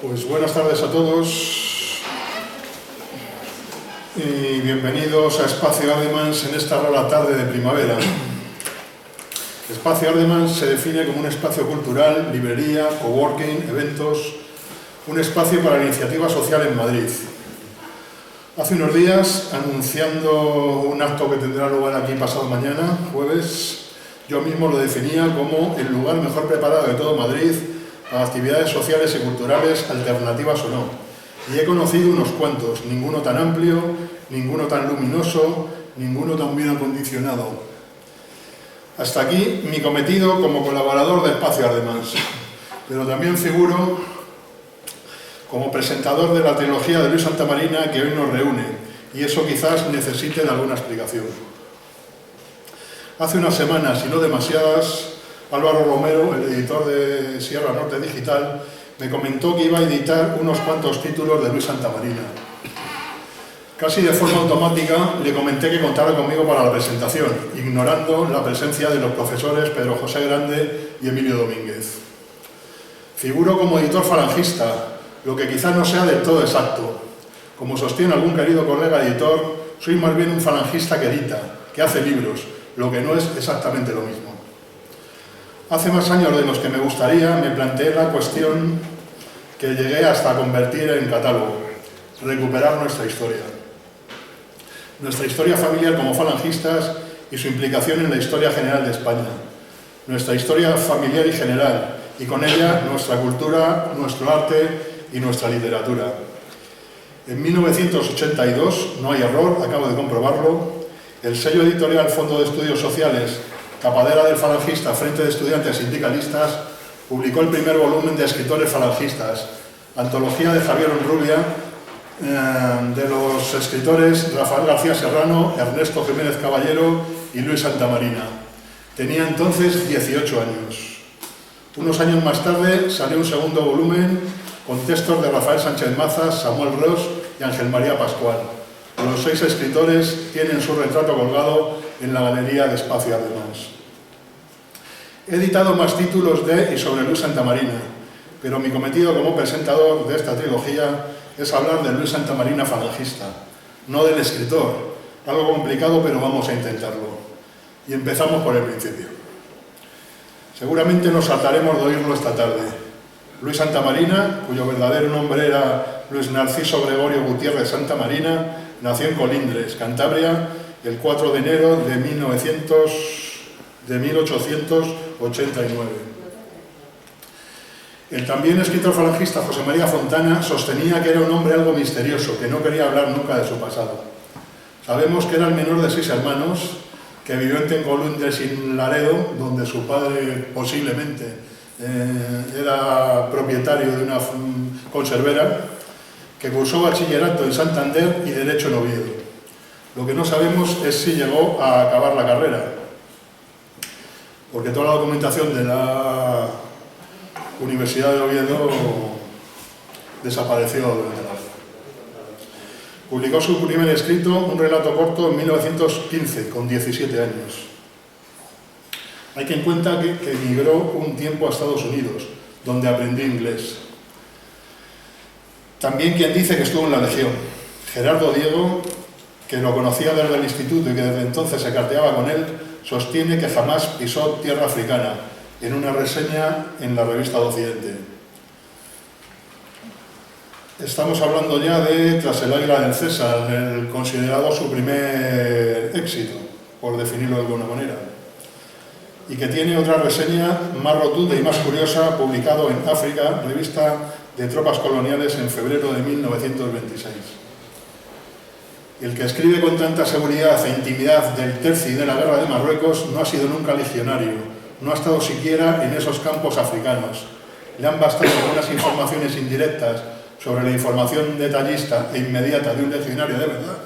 Pues buenas tardes a todos y bienvenidos a Espacio Ardemans en esta rara tarde de primavera. Espacio Ardemans se define como un espacio cultural, librería, coworking, eventos, un espacio para la iniciativa social en Madrid. Hace unos días, anunciando un acto que tendrá lugar aquí pasado mañana, jueves, yo mismo lo definía como el lugar mejor preparado de todo Madrid para actividades sociales y culturales, alternativas o no. Y he conocido unos cuantos, ninguno tan amplio, ninguno tan luminoso, ninguno tan bien acondicionado. Hasta aquí mi cometido como colaborador de Espacio Ardemans, pero también figuro como presentador de la trilogía de Luis Santamarina que hoy nos reúne, y eso quizás necesite de alguna explicación. Hace unas semanas, y no demasiadas, Álvaro Romero, el editor de Sierra Norte Digital, me comentó que iba a editar unos cuantos títulos de Luis Santamarina. Casi de forma automática le comenté que contara conmigo para la presentación, ignorando la presencia de los profesores Pedro José Grande y Emilio Domínguez. Figuro como editor falangista, lo que quizás no sea del todo exacto. Como sostiene algún querido colega editor, soy más bien un falangista que edita, que hace libros, lo que no es exactamente lo mismo. Hace más años de los que me gustaría, me planteé la cuestión que llegué hasta convertir en catálogo: recuperar nuestra historia. Nuestra historia familiar como falangistas y su implicación en la historia general de España. Nuestra historia familiar y general, y con ella nuestra cultura, nuestro arte y nuestra literatura. En 1982, no hay error, acabo de comprobarlo, el sello editorial Fondo de Estudios Sociales, tapadera del falangista, Frente de Estudiantes Sindicalistas, publicó el primer volumen de escritores falangistas, antología de Javier Onrubia, de los escritores Rafael García Serrano, Ernesto Jiménez Caballero y Luis Santamarina. Tenía entonces 18 años. Unos años más tarde salió un segundo volumen con textos de Rafael Sánchez Mazas, Samuel Ros y Ángel María Pascual. Los 6 escritores tienen su retrato colgado en la galería de Espacio Ardemans. He editado más títulos de y sobre Luis Santamarina, pero mi cometido como presentador de esta trilogía es hablar de Luis Santamarina falangista, no del escritor. Algo complicado, pero vamos a intentarlo. Y empezamos por el principio. Seguramente nos saltaremos de oírlo esta tarde. Luis Santamarina, cuyo verdadero nombre era Luis Narciso Gregorio Gutiérrez Santamarina, nació en Colindres, Cantabria, el 4 de enero de 1889. El también escritor falangista José María Fontana sostenía que era un hombre algo misterioso, que no quería hablar nunca de su pasado. Sabemos que era el menor de 6 hermanos, que vivió en Tencolindres y Laredo, donde su padre posiblemente era propietario de una conservera, que cursó bachillerato en Santander y Derecho en Oviedo. Lo que no sabemos es si llegó a acabar la carrera, porque toda la documentación de la Universidad de Oviedo desapareció durante la guerra. Publicó su primer escrito, un relato corto, en 1915, con 17 años. Hay que en cuenta que emigró un tiempo a Estados Unidos, donde aprendió inglés. También quien dice que estuvo en la Legión. Gerardo Diego, que lo conocía desde el instituto y que desde entonces se carteaba con él, sostiene que jamás pisó tierra africana, en una reseña en la revista de Occidente. Estamos hablando ya de Tras el águila del César, el considerado su primer éxito, por definirlo de alguna manera, y que tiene otra reseña más rotunda y más curiosa, publicado en África, revista de tropas coloniales, en febrero de 1926. El que escribe con tanta seguridad e intimidad del tercio y de la guerra de Marruecos no ha sido nunca legionario, no ha estado siquiera en esos campos africanos. Le han bastado algunas informaciones indirectas sobre la información detallista e inmediata de un legionario de verdad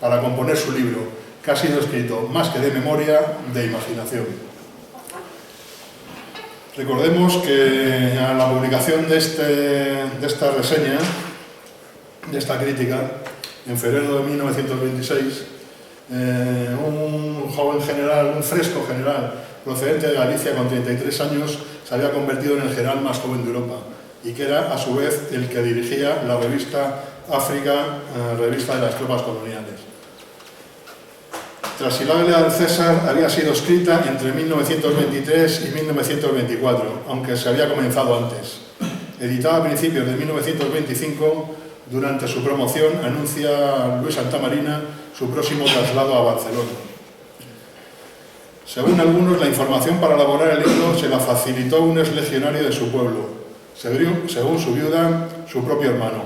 para componer su libro, que ha sido escrito más que de memoria, de imaginación. Recordemos que a la publicación de esta reseña, de esta crítica, en febrero de 1926, un joven general, un fresco general, procedente de Galicia con 33 años, se había convertido en el general más joven de Europa y que era a su vez el que dirigía la revista África, revista de las tropas coloniales. Trasiláguila del César había sido escrita entre 1923 y 1924, aunque se había comenzado antes. Editada a principios de 1925, durante su promoción anuncia Luis Santamarina su próximo traslado a Barcelona. Según algunos, la información para elaborar el libro se la facilitó un exlegionario de su pueblo, según su viuda, su propio hermano.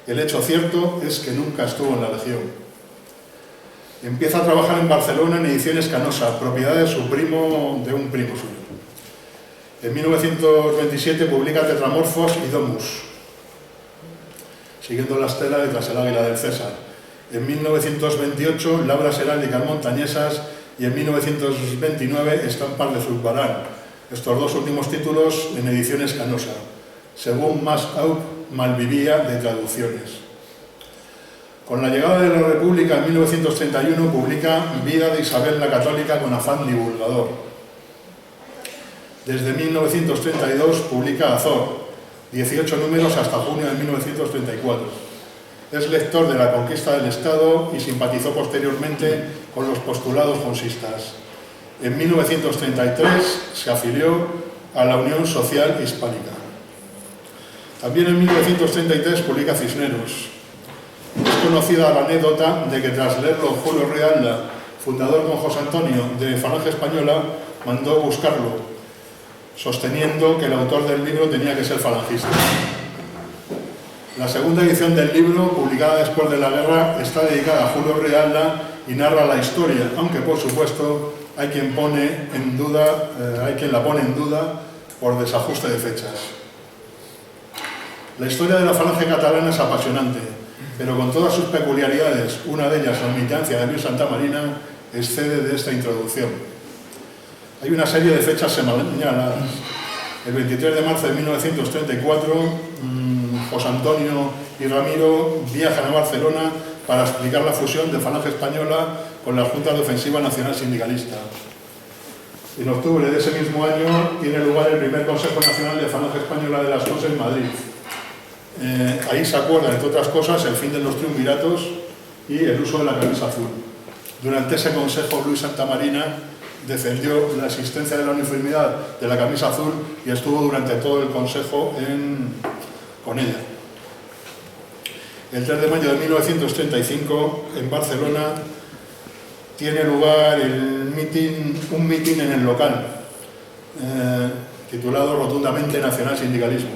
El hecho cierto es que nunca estuvo en la Legión. Empieza a trabajar en Barcelona en Ediciones Canosa, propiedad de un primo suyo. En 1927 publica Tetramorfos y Domus, siguiendo la estela de Tras el Águila del César. En 1928, Labras heráldicas montañesas, y en 1929, Estampas de Zurbarán. Estos dos últimos títulos en Ediciones Canosa, según Mas Aup Malvivía de Traducciones. Con la llegada de la República en 1931 publica Vida de Isabel la Católica con afán divulgador. Desde 1932 publica Azor, 18 números hasta junio de 1934. Es lector de la conquista del Estado y simpatizó posteriormente con los postulados jonsistas. En 1933 se afilió a la Unión Social Hispánica. También en 1933 publica Cisneros. Es conocida la anécdota de que tras leerlo Julio Realda, fundador con José Antonio de Falange Española, mandó buscarlo, sosteniendo que el autor del libro tenía que ser falangista. La segunda edición del libro, publicada después de la guerra, está dedicada a Julio Realda y narra la historia, aunque por supuesto hay quien la pone en duda por desajuste de fechas. La historia de la Falange catalana es apasionante, pero con todas sus peculiaridades, una de ellas la omitancia de Luis Santamarina, excede de esta introducción. Hay una serie de fechas señaladas. El 23 de marzo de 1934, José Antonio y Ramiro viajan a Barcelona para explicar la fusión de Falange Española con la Junta de Ofensiva Nacional Sindicalista. En octubre de ese mismo año tiene lugar el primer Consejo Nacional de Falange Española de las CONS en Madrid. Ahí se acuerda, entre otras cosas, el fin de los triunviratos y el uso de la camisa azul. Durante ese consejo, Luis Santamarina defendió la existencia de la uniformidad de la camisa azul y estuvo durante todo el consejo con ella. El 3 de mayo de 1935, en Barcelona, tiene lugar un mitin en el local, titulado rotundamente Nacional Sindicalismo.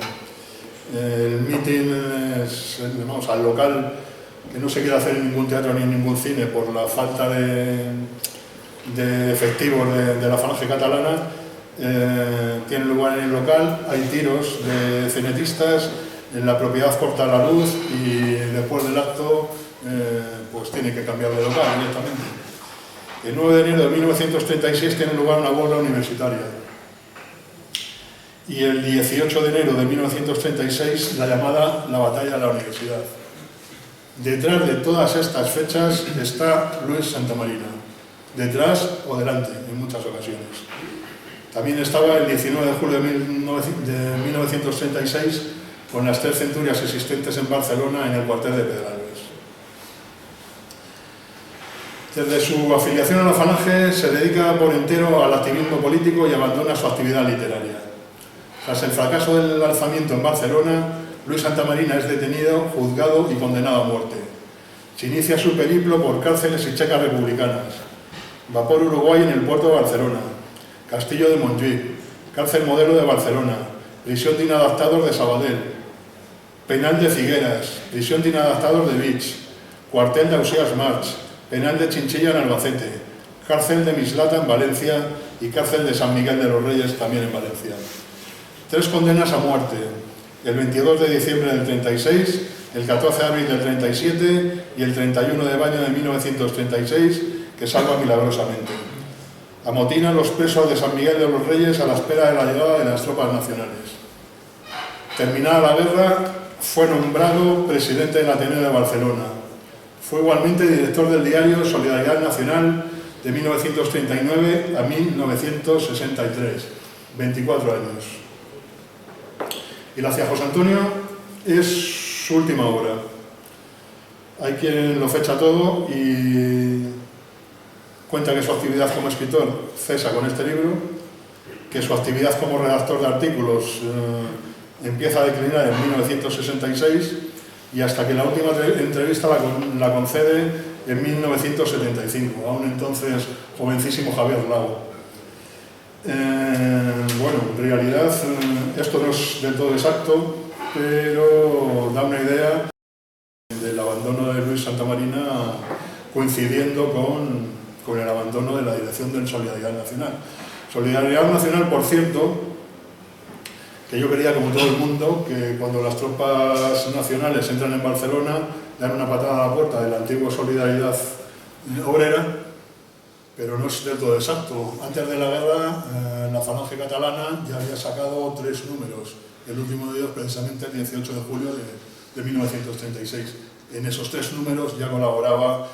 El mitin es, vamos, al local, que no se quiere hacer en ningún teatro ni en ningún cine por la falta de efectivos de la Falange catalana. Tiene lugar en el local, hay tiros de cenetistas, en la propiedad corta la luz y después del acto pues tiene que cambiar de local directamente. El 9 de enero de 1936 tiene lugar una boda universitaria. Y el 18 de enero de 1936 la llamada la Batalla de la Universidad. Detrás de todas estas fechas está Luis Santamarina, detrás o delante en muchas ocasiones. También estaba el 19 de julio de 1936 con las 3 centurias existentes en Barcelona en el cuartel de Pedralbes. Desde su afiliación a la Falange se dedica por entero al activismo político y abandona su actividad literaria. Tras el fracaso del alzamiento en Barcelona, Luis Santamarina es detenido, juzgado y condenado a muerte. Se inicia su periplo por cárceles y checas republicanas. Vapor Uruguay en el puerto de Barcelona, Castillo de Montjuïc, Cárcel Modelo de Barcelona, Prisión de Inadaptados de Sabadell, Penal de Figueras, Prisión de Inadaptados de Vich, Cuartel de Ausiàs March, Penal de Chinchilla en Albacete, Cárcel de Mislata en Valencia y Cárcel de San Miguel de los Reyes también en Valencia. 3 condenas a muerte, el 22 de diciembre del 36, el 14 de abril del 37 y el 31 de mayo de 1936, que salva milagrosamente. Amotina a los presos de San Miguel de los Reyes a la espera de la llegada de las tropas nacionales. Terminada la guerra, fue nombrado presidente del Ateneo de Barcelona. Fue igualmente director del diario Solidaridad Nacional de 1939 a 1963, 24 años. Y la hacia José Antonio es su última obra. Hay quien lo fecha todo y cuenta que su actividad como escritor cesa con este libro, que su actividad como redactor de artículos empieza a declinar en 1966 y hasta que la última entrevista la concede en 1975, aún entonces jovencísimo Javier Lago. Bueno, en realidad esto no es del todo exacto, pero da una idea del abandono de Luis Santamarina coincidiendo con el abandono de la dirección del Solidaridad Nacional. Solidaridad Nacional, por cierto, que yo quería, como todo el mundo, que cuando las tropas nacionales entran en Barcelona, dan una patada a la puerta de la antigua Solidaridad Obrera, pero no es del todo exacto. Antes de la guerra, la Falange Catalana ya había sacado 3 números, el último de ellos precisamente el 18 de julio de 1936. En esos 3 números ya colaboraba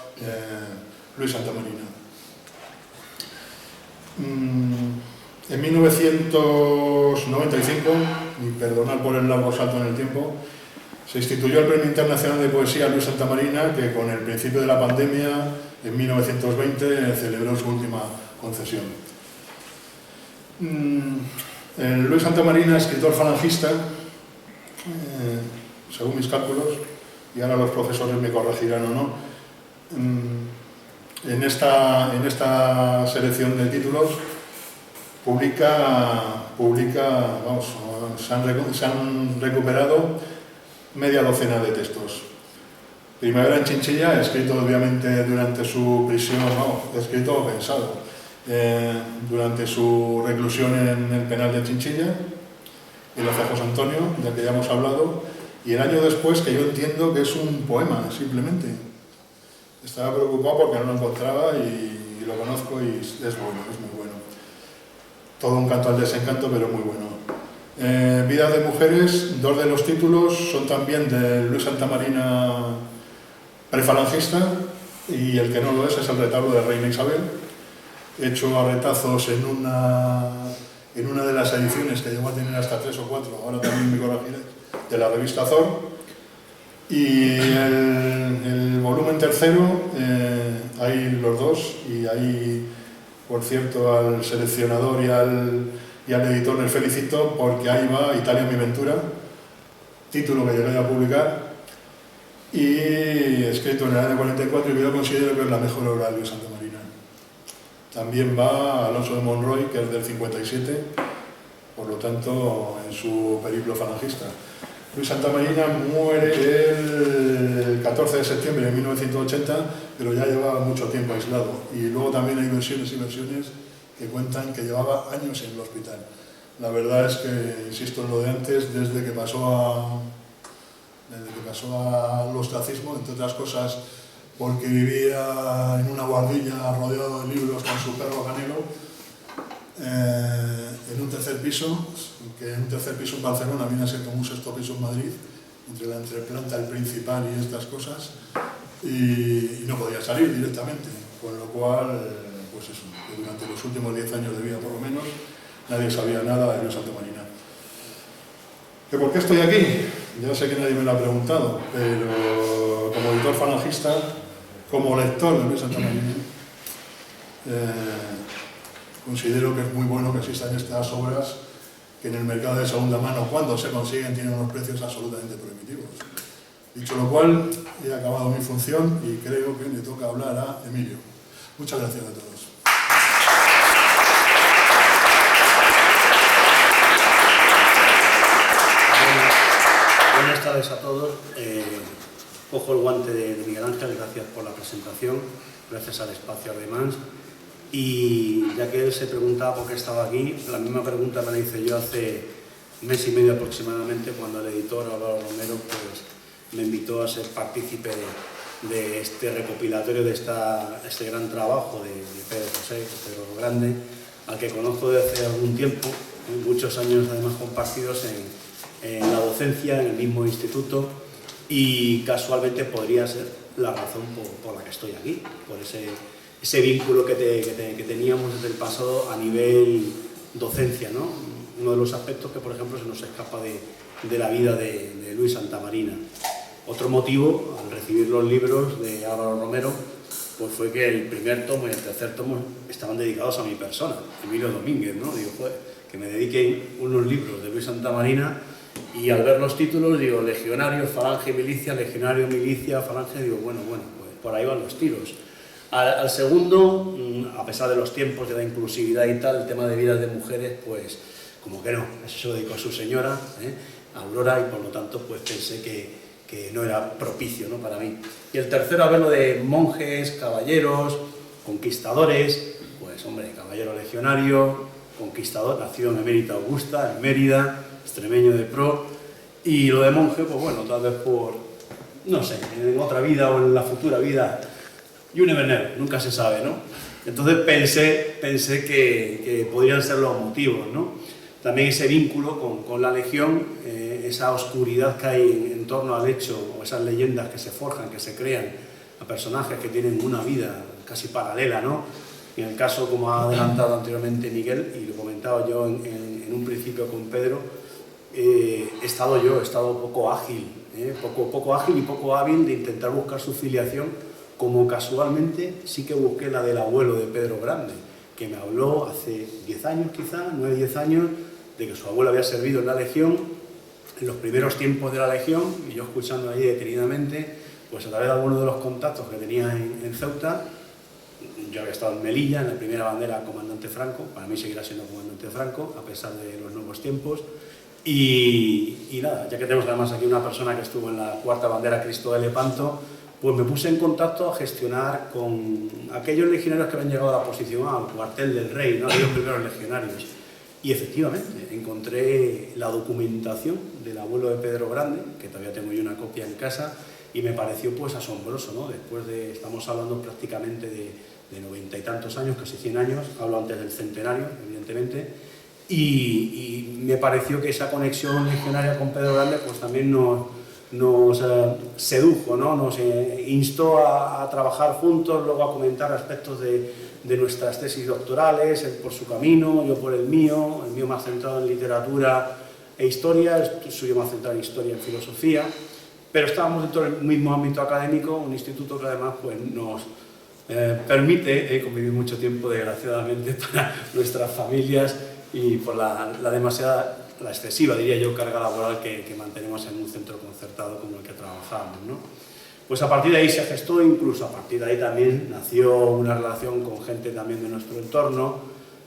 Luis Santamarina. En 1995, y perdonad por el largo salto en el tiempo, se instituyó el Premio Internacional de Poesía Luis Santamarina, que con el principio de la pandemia, en 1920, celebró su última concesión. Luis Santamarina, escritor falangista, según mis cálculos, y ahora los profesores me corregirán o no, en esta selección de títulos vamos, se han recuperado media docena de textos. Primavera en Chinchilla, escrito obviamente durante su prisión, escrito o pensado, durante su reclusión en el penal de Chinchilla, el hacia José Antonio, del que ya hemos hablado, y el año después, que yo entiendo que es un poema, simplemente. Estaba preocupado porque no lo encontraba y lo conozco y es bueno, es muy bueno. Todo un canto al desencanto, pero muy bueno. Vidas de mujeres, 2 de los títulos son también de Luis Santamarina prefalangista, y el que no lo es el retablo de Reina Isabel, hecho a retazos en una de las ediciones que llegó a tener hasta 3 o 4, ahora también me corregiré, de la revista Zor. Y el volumen tercero, hay los 2, y ahí, por cierto, al seleccionador y al editor les felicito, porque ahí va Italia mi ventura, título que llegué a publicar, y escrito en el año 44, y que yo considero que es la mejor obra de Luis Santamarina. También va Alonso de Monroy, que es del 57, por lo tanto, en su periplo falangista. Luis Santamarina muere el 14 de septiembre de 1980, pero ya llevaba mucho tiempo aislado. Y luego también hay versiones y versiones que cuentan que llevaba años en el hospital. La verdad es que, insisto en lo de antes, desde que pasó al ostracismo, entre otras cosas porque vivía en una guardilla rodeado de libros con su perro Canelo, en un tercer piso, que en un tercer piso en Barcelona viene a ser como un 6.º piso en Madrid, entre la entreplanta, el principal y estas cosas, y no podía salir directamente, con lo cual, pues eso, que durante los últimos 10 años de vida por lo menos, nadie sabía nada de Luis Santamarina. ¿Que por qué estoy aquí? Ya sé que nadie me lo ha preguntado, pero como editor falangista, como lector de Luis Santamarina, considero que es muy bueno que existan estas obras que en el mercado de segunda mano, cuando se consiguen, tienen unos precios absolutamente prohibitivos. Dicho lo cual, he acabado mi función y creo que me toca hablar a Emilio. Muchas gracias a todos. Buenas tardes a todos. Cojo el guante de Miguel Ángel, gracias por la presentación, gracias al espacio además. Y ya que él se preguntaba por qué estaba aquí, la misma pregunta me la hice yo hace 1 mes y medio aproximadamente, cuando el editor Álvaro Romero pues, me invitó a ser partícipe de este recopilatorio, de este gran trabajo de Pedro José, Pedro Grande, al que conozco desde hace algún tiempo, muchos años además compartidos en la docencia, en el mismo instituto, y casualmente podría ser la razón por la que estoy aquí, por ese vínculo que teníamos desde el pasado a nivel docencia, ¿no? Uno de los aspectos que, por ejemplo, se nos escapa de de la vida de Luis Santamarina. Otro motivo, al recibir los libros de Álvaro Romero, pues fue que el primer tomo y el tercer tomo estaban dedicados a mi persona, Emilio Domínguez, ¿no? Digo, joder, que me dediquen unos libros de Luis Santamarina, y al ver los títulos, digo, legionario, falange, milicia, legionario, milicia, falange, digo, bueno, pues por ahí van los tiros. Al segundo, a pesar de los tiempos, de la inclusividad y tal, el tema de vidas de mujeres, pues como que no, eso se lo dedicó a su señora, Aurora, y por lo tanto pues pensé que no era propicio, ¿no?, para mí. Y el tercero, a ver lo de monjes, caballeros, conquistadores, pues hombre, caballero legionario, conquistador, nació en Emérita Augusta, en Mérida, extremeño de pro, y lo de monje, pues bueno, tal vez por, no sé, en otra vida o en la futura vida, you never know, nunca se sabe, ¿no? Entonces pensé que podrían ser los motivos, ¿no? También ese vínculo con la Legión, esa oscuridad que hay en torno al hecho, o esas leyendas que se forjan, que se crean a personajes que tienen una vida casi paralela, ¿no? En el caso, como ha adelantado anteriormente Miguel, y lo comentaba yo en un principio con Pedro, he estado poco ágil, poco ágil y poco hábil de intentar buscar su filiación, como casualmente sí que busqué la del abuelo de Pedro Grande, que me habló hace 10 años quizá, 9-10 años, de que su abuelo había servido en la Legión, en los primeros tiempos de la Legión, y yo escuchando allí detenidamente, pues a través de algunos de los contactos que tenía en Ceuta. Yo había estado en Melilla, en la primera bandera, comandante Franco, para mí seguirá siendo comandante Franco, a pesar de los nuevos tiempos. Y nada, ya que tenemos además aquí una persona que estuvo en la cuarta bandera, Cristo de Lepanto, pues me puse en contacto a gestionar con aquellos legionarios que habían llegado a la posición A, al cuartel del rey, ¿no?, aquellos primeros legionarios. Y efectivamente, encontré la documentación del abuelo de Pedro Grande, que todavía tengo yo una copia en casa, y me pareció pues asombroso, ¿no? Después de, estamos hablando prácticamente de 90 y tantos años, casi 100 años, hablo antes del centenario, evidentemente, y me pareció que esa conexión legionaria con Pedro Grande pues también nos sedujo, ¿no? Nos instó a trabajar juntos, luego a comentar aspectos de nuestras tesis doctorales, él por su camino, yo por el mío más centrado en literatura e historia, el suyo más centrado en historia y en filosofía, pero estábamos dentro del mismo ámbito académico, un instituto que además pues, nos permite convivir mucho tiempo, desgraciadamente, para nuestras familias y por la excesiva, diría yo, carga laboral que mantenemos en un centro concertado como el que trabajamos, ¿no? Pues a partir de ahí se gestó, incluso a partir de ahí también nació una relación con gente también de nuestro entorno,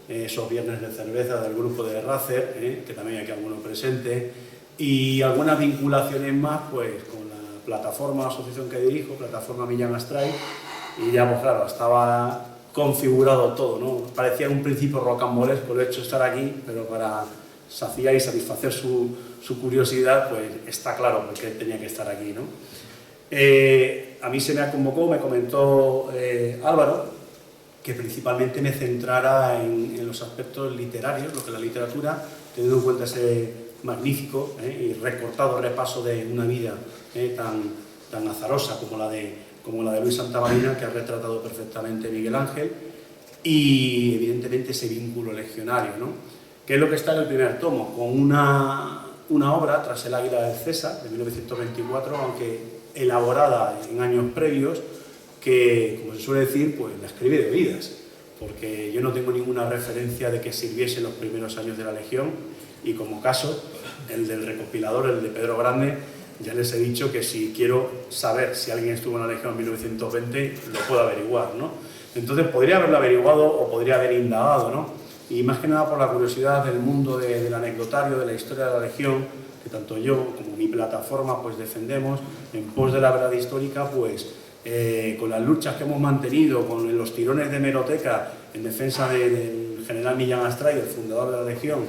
esos viernes de cerveza del grupo de Racer, que también hay aquí alguno presente, y algunas vinculaciones más pues con la plataforma, asociación que dirijo, plataforma Millán Astray, y ya pues claro, estaba configurado todo, ¿no? Parecía en un principio rocambolesco el hecho de estar aquí, pero para saciar y satisfacer su curiosidad, pues está claro por qué tenía que estar aquí, ¿no? A mí se me convocó, me comentó Álvaro, que principalmente me centrara en los aspectos literarios, lo que es la literatura, teniendo en cuenta ese magnífico y recortado repaso de una vida tan azarosa como la de Luis Santamarina, que ha retratado perfectamente Miguel Ángel, y evidentemente ese vínculo legionario, ¿no? Que es lo que está en el primer tomo, con una obra, Tras el águila del César, de 1924, aunque elaborada en años previos, que, como se suele decir, pues la escribí de oídas, porque yo no tengo ninguna referencia de que sirviese en los primeros años de la Legión, y como caso, el del recopilador, el de Pedro Grande, ya les he dicho que si quiero saber si alguien estuvo en la Legión en 1920, lo puedo averiguar, ¿no? Entonces podría haberlo averiguado o podría haber indagado, ¿no? Y más que nada por la curiosidad del mundo del anecdotario, de la historia de la Legión, que tanto yo como mi plataforma pues defendemos en pos de la verdad histórica, pues con las luchas que hemos mantenido, con los tirones de hemeroteca en defensa del general Millán Astray, el fundador de la Legión,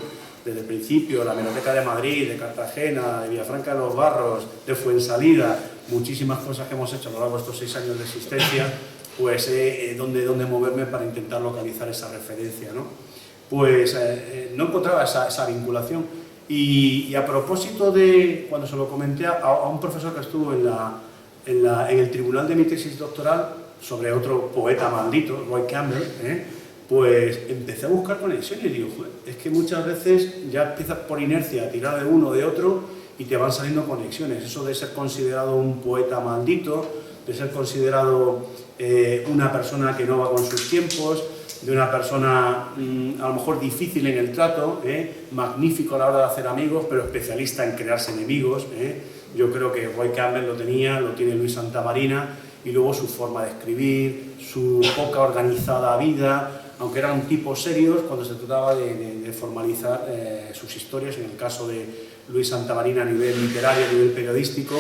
desde el principio, la hemeroteca de Madrid, de Cartagena, de Villafranca de los Barros, de Fuensalida, muchísimas cosas que hemos hecho a lo largo de estos 6 años de existencia, pues dónde moverme para intentar localizar esa referencia, ¿no? Pues no encontraba esa vinculación. Y a propósito de, cuando se lo comenté a un profesor que estuvo en el tribunal de mi tesis doctoral sobre otro poeta maldito, Roy Campbell, pues empecé a buscar conexiones y digo, joder, es que muchas veces ya empiezas por inercia a tirar de uno o de otro y te van saliendo conexiones. Eso de ser considerado un poeta maldito, de ser considerado una persona que no va con sus tiempos, de una persona a lo mejor difícil en el trato, magnífico a la hora de hacer amigos, pero especialista en crearse enemigos. Yo creo que Roy Campbell lo tiene Luis Santamarina, y luego su forma de escribir, su poca organizada vida, aunque eran tipos serios cuando se trataba de formalizar sus historias. En el caso de Luis Santamarina, a nivel literario, a nivel periodístico,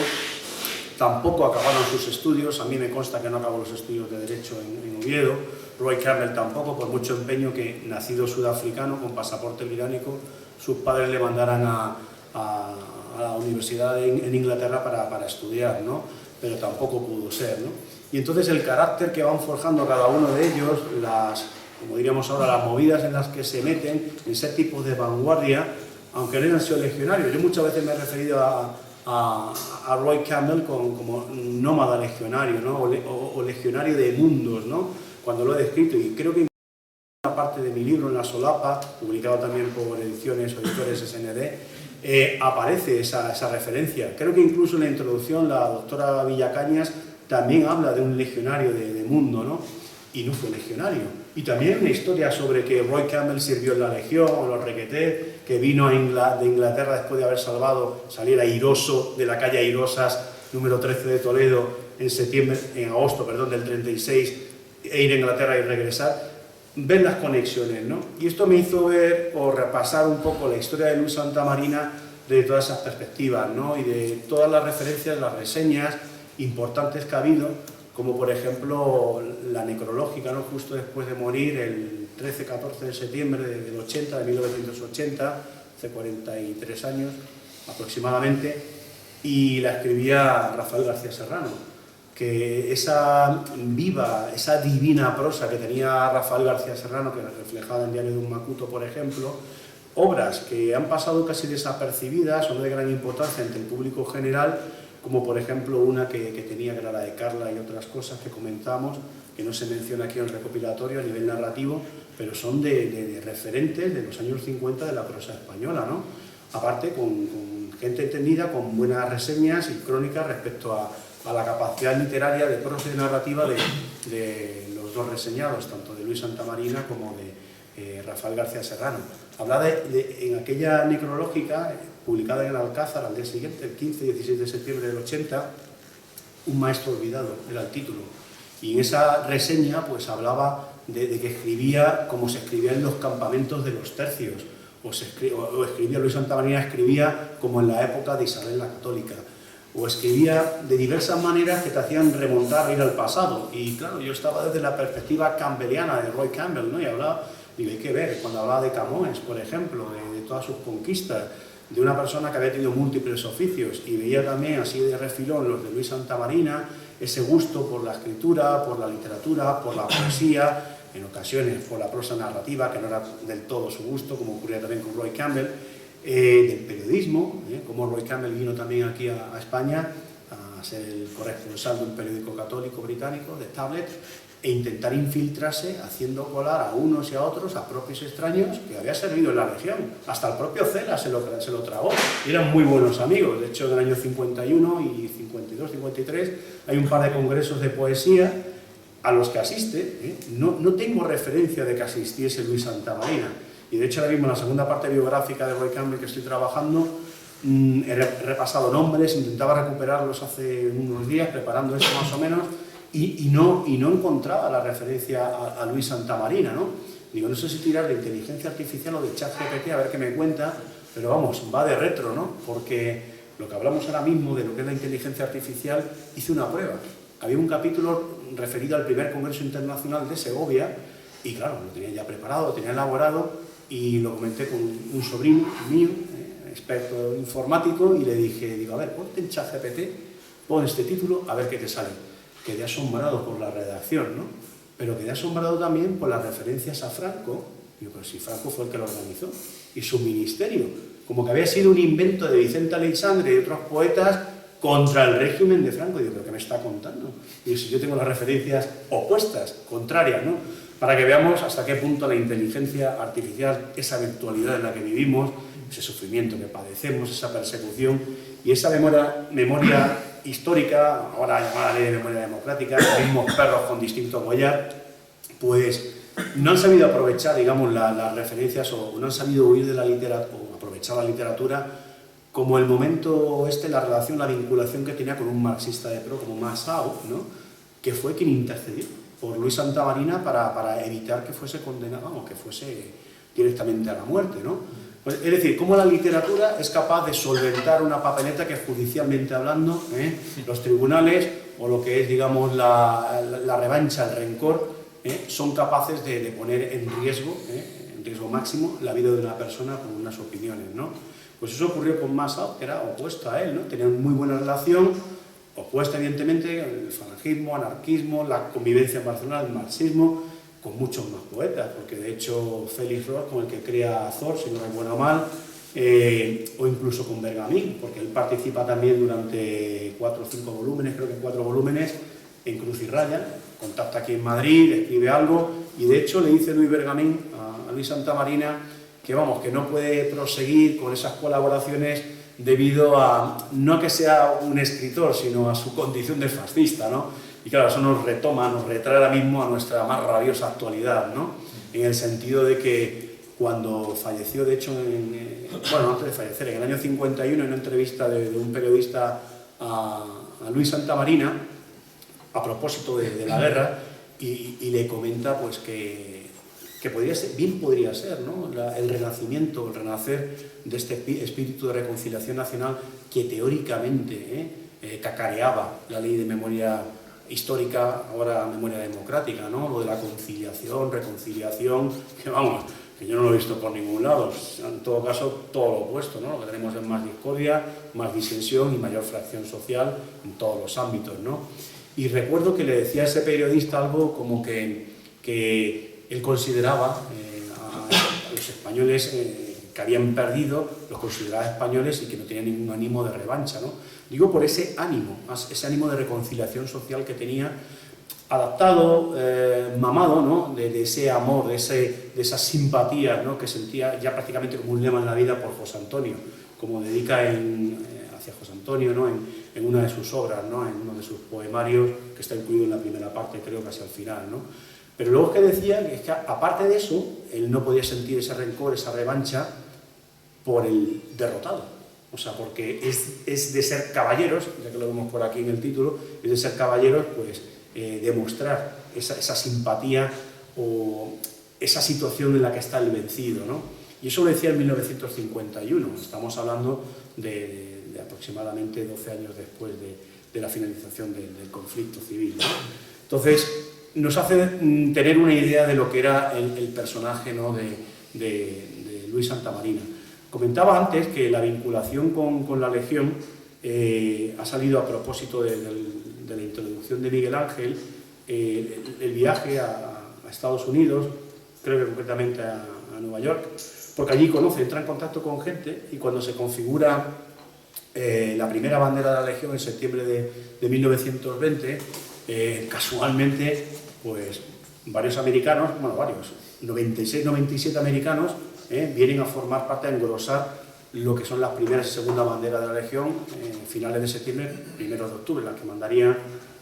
tampoco acabaron sus estudios. A mí me consta que no acabó los estudios de Derecho en Oviedo. Roy Campbell tampoco, por mucho empeño que, nacido sudafricano, con pasaporte británico, sus padres le mandaran a la universidad en Inglaterra para estudiar, ¿no? Pero tampoco pudo ser, ¿no? Y entonces el carácter que van forjando cada uno de ellos, como diríamos ahora, las movidas en las que se meten, en ser tipos de vanguardia, aunque no hayan sido legionarios. Yo muchas veces me he referido a Roy Campbell como nómada legionario, ¿no? o legionario de mundos, ¿no? Cuando lo he descrito, y creo que una parte de mi libro, En la solapa, publicado también por ediciones o editores SND, aparece esa referencia. Creo que incluso en la introducción la doctora Villacañas también habla de un legionario de mundo, ¿no? Y no fue legionario. Y también una historia sobre que Roy Campbell sirvió en la Legión o en los Requetés, que vino de Inglaterra después de haber salir airoso de la calle Airosas, número 13 de Toledo, en agosto del 36, e ir a Inglaterra y regresar. Ver las conexiones, ¿no? Y esto me hizo ver o repasar un poco la historia de Luis Santamarina de todas esas perspectivas, ¿no? Y de todas las referencias, las reseñas importantes que ha habido, como por ejemplo la necrológica, ¿no? Justo después de morir, el 13-14 de septiembre de 1980, hace 43 años aproximadamente, y la escribía Rafael García Serrano. Que esa divina prosa que tenía Rafael García Serrano, que era reflejada en Diario de un Macuto, por ejemplo, obras que han pasado casi desapercibidas, son de gran importancia entre el público general, como por ejemplo una que tenía, que era la de Carla y otras cosas que comentamos, que no se menciona aquí en el recopilatorio a nivel narrativo, pero son de referentes de los años 50 de la prosa española, ¿no? Aparte con gente entendida, con buenas reseñas y crónicas respecto a la capacidad literaria de prosa y narrativa de los dos reseñados, tanto de Luis Santamarina como de Rafael García Serrano. Habla en aquella necrológica, publicada en el Alcázar al día siguiente, el 15-16 de septiembre del 80, Un maestro olvidado, era el título. Y en esa reseña pues hablaba de que escribía como se escribía en los campamentos de los tercios, o escribía, Luis Santamarina escribía como en la época de Isabel la Católica, o escribía de diversas maneras que te hacían remontar, ir al pasado. Y claro, yo estaba desde la perspectiva campbelliana de Roy Campbell, ¿no? Y hablaba, digo, hay que ver, cuando hablaba de Camões, por ejemplo, de todas sus conquistas, de una persona que había tenido múltiples oficios, y veía también así de refilón los de Luis Santamarina, ese gusto por la escritura, por la literatura, por la poesía, en ocasiones por la prosa narrativa, que no era del todo su gusto, como ocurría también con Roy Campbell, del periodismo, como Roy Campbell vino también aquí a España a ser el corresponsal de un periódico católico británico, de Tablet, e intentar infiltrarse haciendo colar a unos y a otros, a propios extraños, que había servido en la Legión. Hasta el propio Cela se lo tragó, y eran muy buenos amigos. De hecho, en el año 51 y 52, 53, hay un par de congresos de poesía a los que asiste. No tengo referencia de que asistiese Luis Santamarina. Y de hecho ahora mismo en la segunda parte biográfica de Roy Campbell que estoy trabajando, he repasado nombres, intentaba recuperarlos hace unos días, preparando esto más o menos, y no encontraba la referencia a Luis Santamarina, ¿no? Digo, no sé si tirar de inteligencia artificial o de ChatGPT a ver qué me cuenta, pero vamos, va de retro, ¿no? Porque lo que hablamos ahora mismo de lo que es la inteligencia artificial, hice una prueba. Había un capítulo referido al primer Congreso Internacional de Segovia, y claro, lo tenía ya preparado, lo tenía elaborado, y lo comenté con un sobrino mío, experto informático, y le dije, a ver, ponte en ChatGPT, pon este título, a ver qué te sale. Quedé asombrado por la redacción, ¿no? Pero quedé asombrado también por las referencias a Franco. Digo, pero si Franco fue el que lo organizó, y su ministerio, como que había sido un invento de Vicente Aleixandre y otros poetas contra el régimen de Franco. Digo, ¿pero qué me está contando? Y si yo tengo las referencias opuestas, contrarias, ¿no? Para que veamos hasta qué punto la inteligencia artificial, esa virtualidad en la que vivimos, ese sufrimiento que padecemos, esa persecución, Y esa memoria histórica, ahora llamada Ley de Memoria Democrática, los mismos perros con distinto collar, pues no han sabido aprovechar, digamos, las referencias o no han sabido huir de la literatura o aprovechar la literatura como el momento la relación, la vinculación que tenía con un marxista de pro como Masao, ¿no? Que fue quien intercedió por Luis Santamarina para evitar que fuese condenado, o que fuese directamente a la muerte, ¿no? Pues, es decir, cómo la literatura es capaz de solventar una papeleta que judicialmente hablando, los tribunales o lo que es, digamos, la revancha, el rencor, son capaces de poner en riesgo máximo la vida de una persona con unas opiniones, ¿no? Pues eso ocurrió con Masao, que era opuesto a él, ¿no? Tenían muy buena relación, opuesta evidentemente, el falangismo, anarquismo, la convivencia en Barcelona, el marxismo, con muchos más poetas, porque de hecho Félix Roth, con el que crea Azor, si no recuerdo mal, o incluso con Bergamín, porque él participa también durante 4 o 5 volúmenes, creo que 4 volúmenes, en Cruz y Raya, contacta aquí en Madrid, escribe algo, y de hecho le dice Luis Bergamín a Luis Santamarina que vamos, que no puede proseguir con esas colaboraciones debido a, no que sea un escritor, sino a su condición de fascista, ¿no? Y claro, eso nos retoma, nos retrae ahora mismo a nuestra más rabiosa actualidad, ¿no? En el sentido de que cuando falleció, de hecho, bueno, antes de fallecer, en el año 51, en una entrevista de un periodista a Luis Santamarina, a propósito de la guerra, y le comenta pues que podría ser, bien podría ser, ¿no? El renacimiento, el renacer de este espíritu de reconciliación nacional que teóricamente cacareaba la ley de memoria histórica, ahora memoria democrática, ¿no? Lo de la conciliación, reconciliación, que vamos, que yo no lo he visto por ningún lado, en todo caso todo lo opuesto, ¿no? Lo que tenemos es más discordia, más disensión y mayor fracción social en todos los ámbitos, ¿no? Y recuerdo que le decía a ese periodista algo como que él consideraba a los españoles que habían perdido, los consideraba españoles y que no tenían ningún ánimo de revancha, ¿no? Digo por ese ánimo de reconciliación social que tenía, adaptado, mamado, ¿no? de ese amor, de esas simpatías, ¿no? Que sentía ya prácticamente como un lema en la vida por José Antonio, como dedica hacia José Antonio, ¿no? en una de sus obras, ¿no? En uno de sus poemarios, que está incluido en la primera parte, creo, casi al final, ¿no? Pero luego es que decía que aparte de eso, él no podía sentir ese rencor, esa revancha por el derrotado. O sea, porque es de ser caballeros, ya que lo vemos por aquí en el título, es de ser caballeros, pues, demostrar esa simpatía o esa situación en la que está el vencido, ¿no? Y eso lo decía en 1951, estamos hablando de aproximadamente 12 años después de la finalización del conflicto civil, ¿no? Entonces, nos hace tener una idea de lo que era el personaje, ¿no? de Luis Santamarina. Comentaba antes que la vinculación con la Legión ha salido a propósito de la introducción de Miguel Ángel, el viaje a Estados Unidos, creo que concretamente a Nueva York, porque allí entra en contacto con gente, y cuando se configura la primera bandera de la Legión en septiembre de 1920, casualmente, pues varios americanos, bueno, varios, 96, 97 americanos, vienen a formar parte, a engrosar lo que son las primeras y segunda bandera de la Legión, finales de septiembre, primeros de octubre, las que mandaría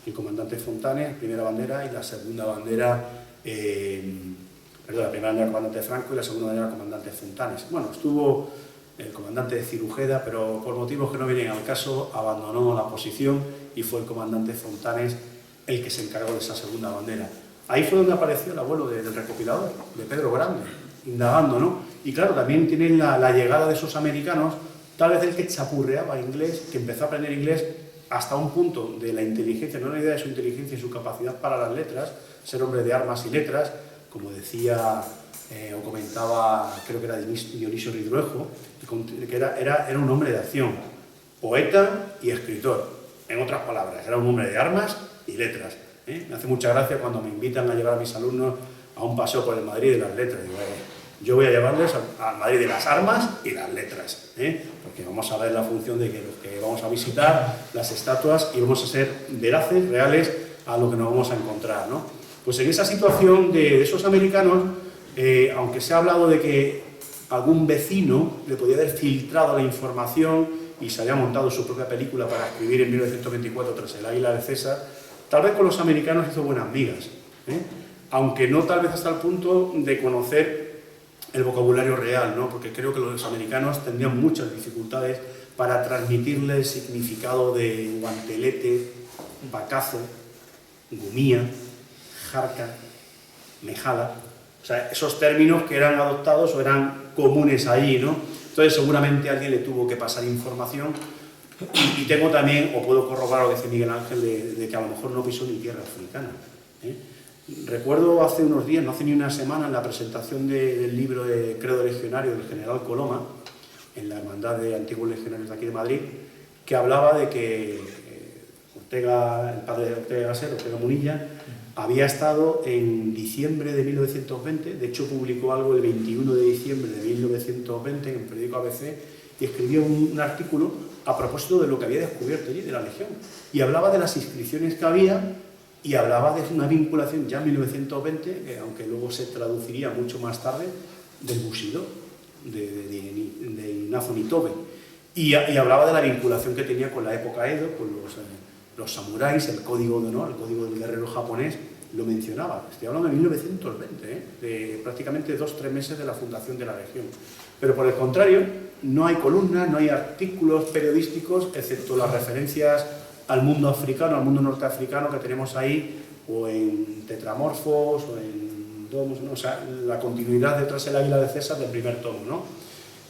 el comandante Fontanes, primera bandera, y la segunda bandera, la primera bandera del comandante Franco y la segunda bandera del comandante Fontanes. Bueno, estuvo el comandante de Cirujeda, pero por motivos que no vienen al caso, abandonó la posición y fue el comandante Fontanes el que se encargó de esa segunda bandera. Ahí fue donde apareció el abuelo del recopilador, de Pedro Grande, indagando, ¿no? Y claro, también tienen la llegada de esos americanos, tal vez el que chapurreaba inglés, que empezó a aprender inglés hasta un punto de la inteligencia, no una idea de su inteligencia y su capacidad para las letras, ser hombre de armas y letras, como decía o comentaba, creo que era Dionisio Ridruejo, que era un hombre de acción, poeta y escritor, en otras palabras, era un hombre de armas y letras. Me hace mucha gracia cuando me invitan a llevar a mis alumnos a un paseo por el Madrid de las letras. Digo, yo voy a llevarles al Madrid de las armas y las letras, porque vamos a ver la función de que los que vamos a visitar las estatuas y vamos a ser veraces, reales a lo que nos vamos a encontrar, ¿no? Pues en esa situación de esos americanos, aunque se ha hablado de que algún vecino le podía haber filtrado la información y se había montado su propia película para escribir en 1924 tras el Águila de César, tal vez con los americanos hizo buenas migas, aunque no tal vez hasta el punto de conocer el vocabulario real, ¿no? Porque creo que los americanos tendrían muchas dificultades para transmitirle el significado de guantelete, bacazo, gumía, jarca, mejala, o sea, esos términos que eran adoptados o eran comunes ahí, ¿no? Entonces seguramente alguien le tuvo que pasar información y tengo también, o puedo corroborar lo que dice Miguel Ángel, de que a lo mejor no pisó ni tierra africana. Recuerdo hace unos días, no hace ni una semana, en la presentación del libro de Credo Legionario del general Coloma, en la Hermandad de Antiguos Legionarios de aquí de Madrid, que hablaba de que Ortega, el padre de Ortega Gasset, Ortega Munilla, había estado en diciembre de 1920, de hecho publicó algo el 21 de diciembre de 1920 en el periódico ABC y escribió un artículo a propósito de lo que había descubierto allí, de la Legión. Y hablaba de las inscripciones que había y hablaba de una vinculación ya en 1920, que aunque luego se traduciría mucho más tarde, del Bushido, de Inazo Nitobe. Y hablaba de la vinculación que tenía con la época Edo, con los samuráis, el código de honor, el código del guerrero japonés, lo mencionaba. Estoy hablando de 1920, de prácticamente 2-3 meses de la fundación de la Legión. Pero por el contrario, no hay columnas, no hay artículos periodísticos, excepto las referencias al mundo africano, al mundo norteafricano que tenemos ahí, o en Tetramorfos, o en Domos, ¿no? O sea, la continuidad detrás del Águila de César del primer tomo, ¿no?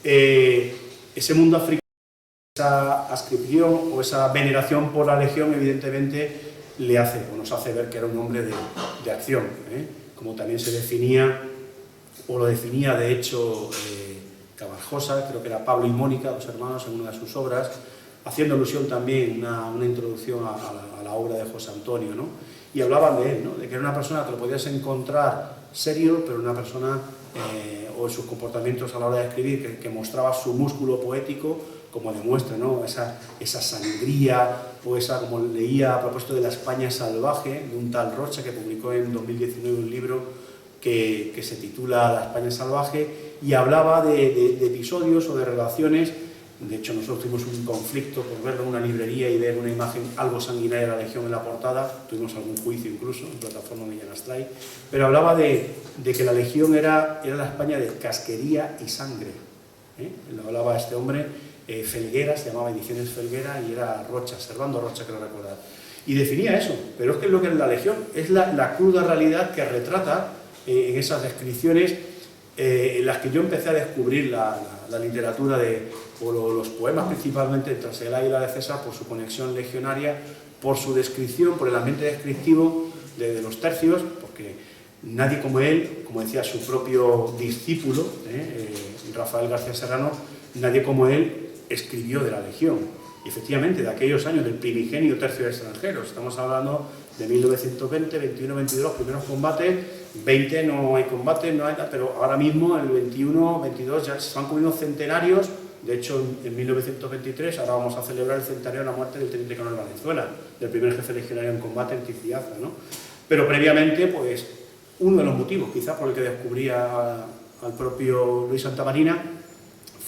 Ese mundo africano, esa ascripción o esa veneración por la Legión, evidentemente, le hace, o nos hace ver que era un hombre de acción, como también se definía, o lo definía de hecho Cabarjosa, creo que era Pablo y Mónica, dos hermanos, en una de sus obras, haciendo alusión también, una introducción a la obra de José Antonio, ¿no? Y hablaban de él, ¿no? De que era una persona que lo podías encontrar serio, pero una persona, o en sus comportamientos a la hora de escribir, que mostraba su músculo poético, como demuestra, ¿no? Esa sangría, o esa, como leía a propósito de la España salvaje, de un tal Rocha, que publicó en 2019 un libro que se titula La España salvaje, y hablaba de episodios o de relaciones. De hecho, nosotros tuvimos un conflicto por verlo en una librería y ver una imagen algo sanguinaria de la Legión en la portada, tuvimos algún juicio incluso en plataforma de Yanastray, pero hablaba de que la Legión era la España de casquería y sangre. Lo hablaba este hombre, Felguera, se llamaba Ediciones Felguera, y era Rocha, Servando Rocha, que lo recordar. Y definía eso, pero es que lo que es la Legión es la cruda realidad que retrata en esas descripciones en las que yo empecé a descubrir la literatura o los poemas principalmente tras el Águila de César, por su conexión legionaria, por su descripción, por el ambiente descriptivo de los tercios, porque nadie como él, como decía su propio discípulo, Rafael García Serrano, nadie como él escribió de la Legión. Y efectivamente, de aquellos años del primigenio tercio de extranjeros, estamos hablando de 1920, 21, 22, los primeros combates, 20 no hay combate, no hay, pero ahora mismo, en el 21, 22, ya se van cumpliendo centenarios. De hecho, en 1923, ahora vamos a celebrar el centenario de la muerte del teniente coronel Valenzuela, del primer jefe legionario en combate en Ticiaza, ¿no? Pero previamente, pues, uno de los motivos, quizá por el que descubría al propio Luis Santamarina,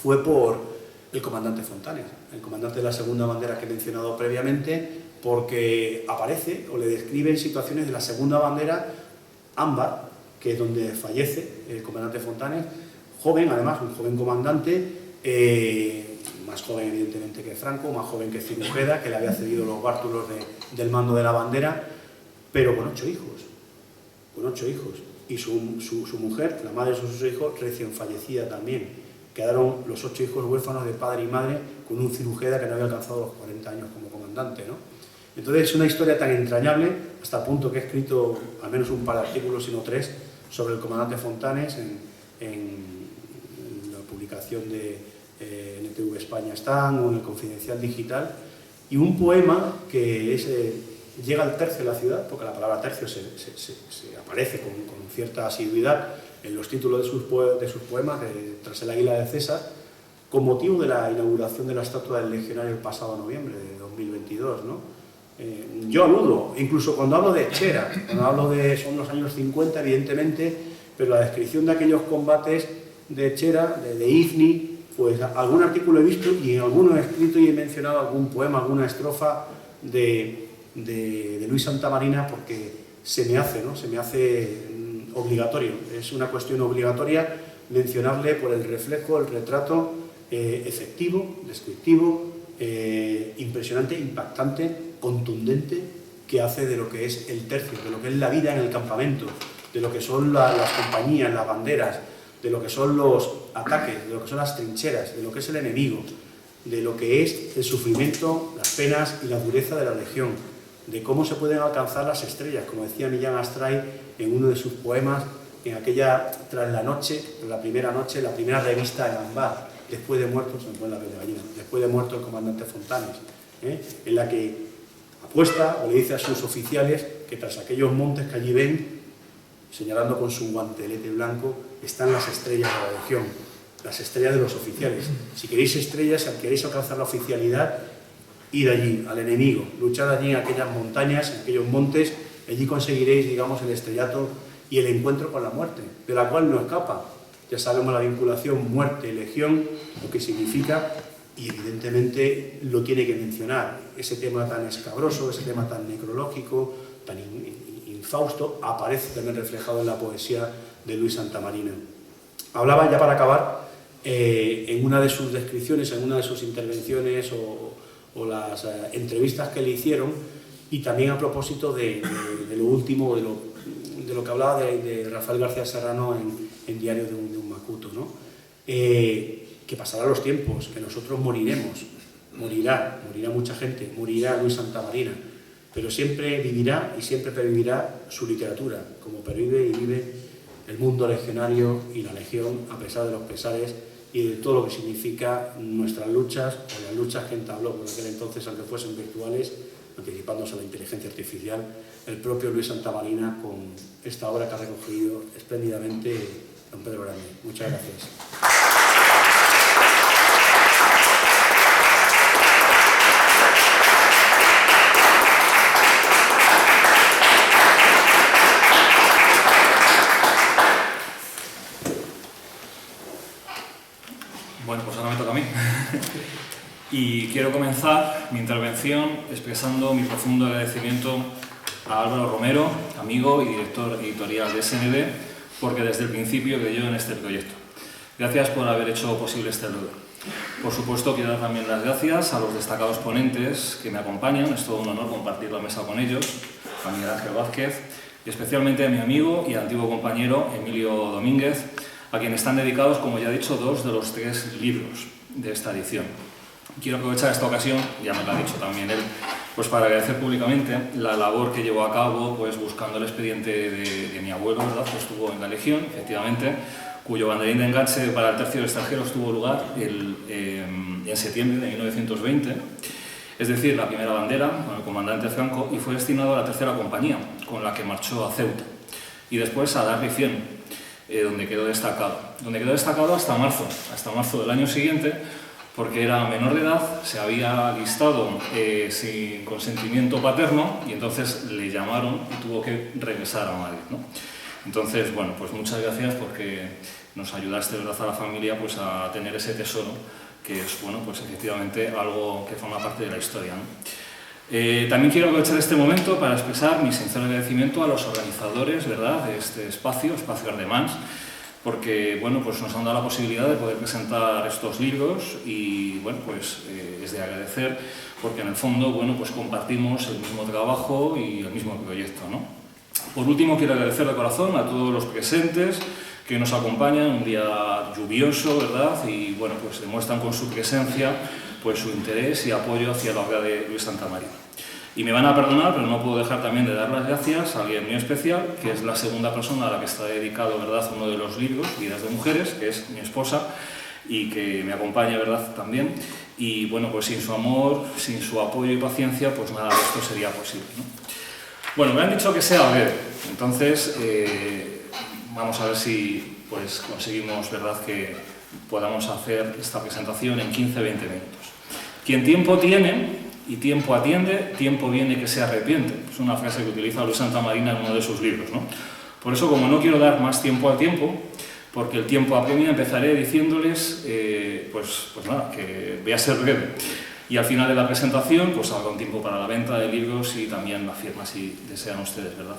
fue por el comandante Fontanes, el comandante de la segunda bandera que he mencionado previamente, porque aparece o le describe en situaciones de la segunda bandera ámbar, que es donde fallece el comandante Fontanes, joven, además, un joven comandante, más joven evidentemente que Franco, más joven que Cirujeda, que le había cedido los bártulos del mando de la bandera, pero con 8 hijos, y su mujer, la madre de sus hijos, recién fallecida también. Quedaron los 8 hijos huérfanos de padre y madre con un Cirujeda que no había alcanzado los 40 años como comandante, ¿no? Entonces es una historia tan entrañable, hasta el punto que he escrito al menos un par de artículos, sino 3, sobre el comandante Fontanes en la publicación de NTV España Están o en el Confidencial Digital, y un poema que llega al tercio de la ciudad, porque la palabra tercio se aparece con cierta asiduidad en los títulos de sus poemas, tras el Águila de César, con motivo de la inauguración de la estatua del Legionario el pasado noviembre de 2022, ¿no? Yo aludo, incluso cuando hablo de Chera, cuando hablo son los años 50, evidentemente, pero la descripción de aquellos combates de Chera, de Ifni, pues algún artículo he visto y en alguno he escrito y he mencionado algún poema, alguna estrofa de Luis Santamarina, porque se me hace, ¿no? Se me hace obligatorio, es una cuestión obligatoria mencionarle por el reflejo, el retrato efectivo, descriptivo, impresionante, impactante, contundente, que hace de lo que es el tercio, de lo que es la vida en el campamento, de lo que son las compañías, las banderas, de lo que son los ataques, de lo que son las trincheras, de lo que es el enemigo, de lo que es el sufrimiento, las penas y la dureza de la legión, de cómo se pueden alcanzar las estrellas, como decía Millán Astray en uno de sus poemas, en aquella, tras la primera revista en Ambar, después de muerto, se me pone la piel de gallina, después de muerto el comandante Fontanes, en la que apuesta o le dice a sus oficiales que tras aquellos montes que allí ven, señalando con su guantelete blanco, están las estrellas de la legión, las estrellas de los oficiales. Si queréis estrellas, si queréis alcanzar la oficialidad, id allí, al enemigo, luchad allí en aquellas montañas, en aquellos montes, allí conseguiréis, digamos, el estrellato y el encuentro con la muerte, de la cual no escapa. Ya sabemos la vinculación muerte-legión, lo que significa, y evidentemente lo tiene que mencionar. Ese tema tan escabroso, ese tema tan necrológico, tan infausto, aparece también reflejado en la poesía de Luis Santamarina. Hablaba, ya para acabar, en una de sus descripciones, en una de sus intervenciones o las entrevistas que le hicieron, y también a propósito de lo último, de lo que hablaba de Rafael García Serrano en Diario de un Macuto, ¿no? Que pasarán los tiempos, que nosotros moriremos, morirá mucha gente, morirá Luis Santamarina, pero siempre vivirá y siempre pervivirá su literatura, como pervive y vive el mundo legionario y la legión, a pesar de los pesares y de todo lo que significa nuestras luchas, o las luchas que entabló por aquel entonces, aunque fuesen virtuales, anticipándose a la inteligencia artificial, el propio Luis Santamarina, con esta obra que ha recogido espléndidamente don Pedro Grande. Muchas gracias. Bueno, pues ahora me toca a mí. Y quiero comenzar mi intervención expresando mi profundo agradecimiento a Álvaro Romero, amigo y director editorial de SND, porque desde el principio creyó en este proyecto. Gracias por haber hecho posible este logro. Por supuesto, quiero dar también las gracias a los destacados ponentes que me acompañan. Es todo un honor compartir la mesa con ellos, a Miguel Ángel Vázquez, y especialmente a mi amigo y antiguo compañero Emilio Domínguez, a quien están dedicados, como ya he dicho, 2 de los 3 libros de esta edición. Quiero aprovechar esta ocasión, ya me lo ha dicho también él, pues para agradecer públicamente la labor que llevó a cabo pues buscando el expediente de mi abuelo, ¿verdad?, que estuvo en la Legión, efectivamente, cuyo banderín de enganche para el tercio extranjero tuvo lugar en septiembre de 1920, es decir, la primera bandera con el comandante Franco, y fue destinado a la 3ª compañía, con la que marchó a Ceuta, y después a Darrifién, donde quedó destacado hasta marzo del año siguiente, porque era menor de edad, se había alistado sin consentimiento paterno y entonces le llamaron y tuvo que regresar a Madrid, ¿no? Entonces, bueno, pues muchas gracias porque nos ayudaste, ¿verdad?, a la familia pues a tener ese tesoro que es, bueno, pues efectivamente algo que forma parte de la historia, ¿no? También quiero aprovechar este momento para expresar mi sincero agradecimiento a los organizadores, ¿verdad?, de este espacio Ardemans, porque, bueno, pues nos han dado la posibilidad de poder presentar estos libros y, bueno, pues es de agradecer porque en el fondo, bueno, pues compartimos el mismo trabajo y el mismo proyecto, ¿no? Por último, quiero agradecer de corazón a todos los presentes que nos acompañan un día lluvioso, ¿verdad?, y, bueno, pues demuestran con su presencia pues su interés y apoyo hacia la obra de Luis Santamarina. Y me van a perdonar, pero no puedo dejar también de dar las gracias a alguien muy especial, que es la segunda persona a la que está dedicado, ¿verdad?, uno de los libros, Vidas de Mujeres, que es mi esposa, y que me acompaña, ¿verdad?, también. Y, bueno, pues sin su amor, sin su apoyo y paciencia, pues nada de esto sería posible, ¿no? Bueno, me han dicho que sea breve, entonces vamos a ver si pues conseguimos, ¿verdad?, que podamos hacer esta presentación en 15-20 minutos. Quien tiempo tiene y tiempo atiende, tiempo viene que se arrepiente. Es una frase que utiliza Luis Santamarina en uno de sus libros, ¿no? Por eso, como no quiero dar más tiempo al tiempo, porque el tiempo apremia. Empezaré diciéndoles, pues nada, que voy a ser breve. Y al final de la presentación, pues habrá un tiempo para la venta de libros y también la firma, si desean ustedes, ¿verdad?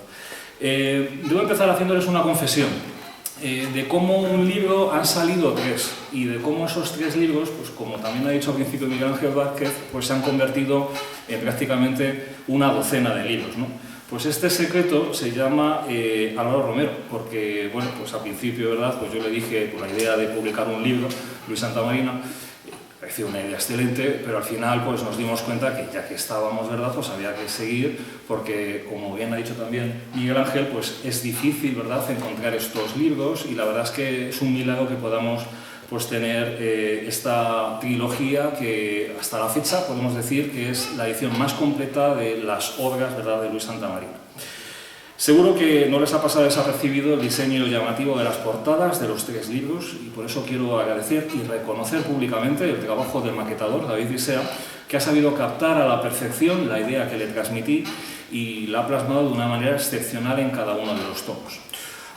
Debo empezar haciéndoles una confesión de cómo un libro han salido 3 y de cómo esos 3 libros, pues como también ha dicho al principio Miguel Ángel Vázquez, pues se han convertido en prácticamente una docena de libros, ¿no? Pues este secreto se llama Álvaro Romero, porque, bueno, pues al principio, ¿verdad?, pues yo le dije por la idea de publicar un libro, Luis Santamarina, pareció una idea excelente, pero al final pues nos dimos cuenta que ya que estábamos, ¿verdad?, pues había que seguir, porque como bien ha dicho también Miguel Ángel, pues es difícil, ¿verdad?, encontrar estos libros, y la verdad es que es un milagro que podamos pues tener esta trilogía que hasta la fecha podemos decir que es la edición más completa de las obras, ¿verdad?, de Luis Santamarina. Seguro que no les ha pasado desapercibido el diseño llamativo de las portadas de los 3 libros, y por eso quiero agradecer y reconocer públicamente el trabajo del maquetador, David Visea, que ha sabido captar a la perfección la idea que le transmití y la ha plasmado de una manera excepcional en cada uno de los tomos.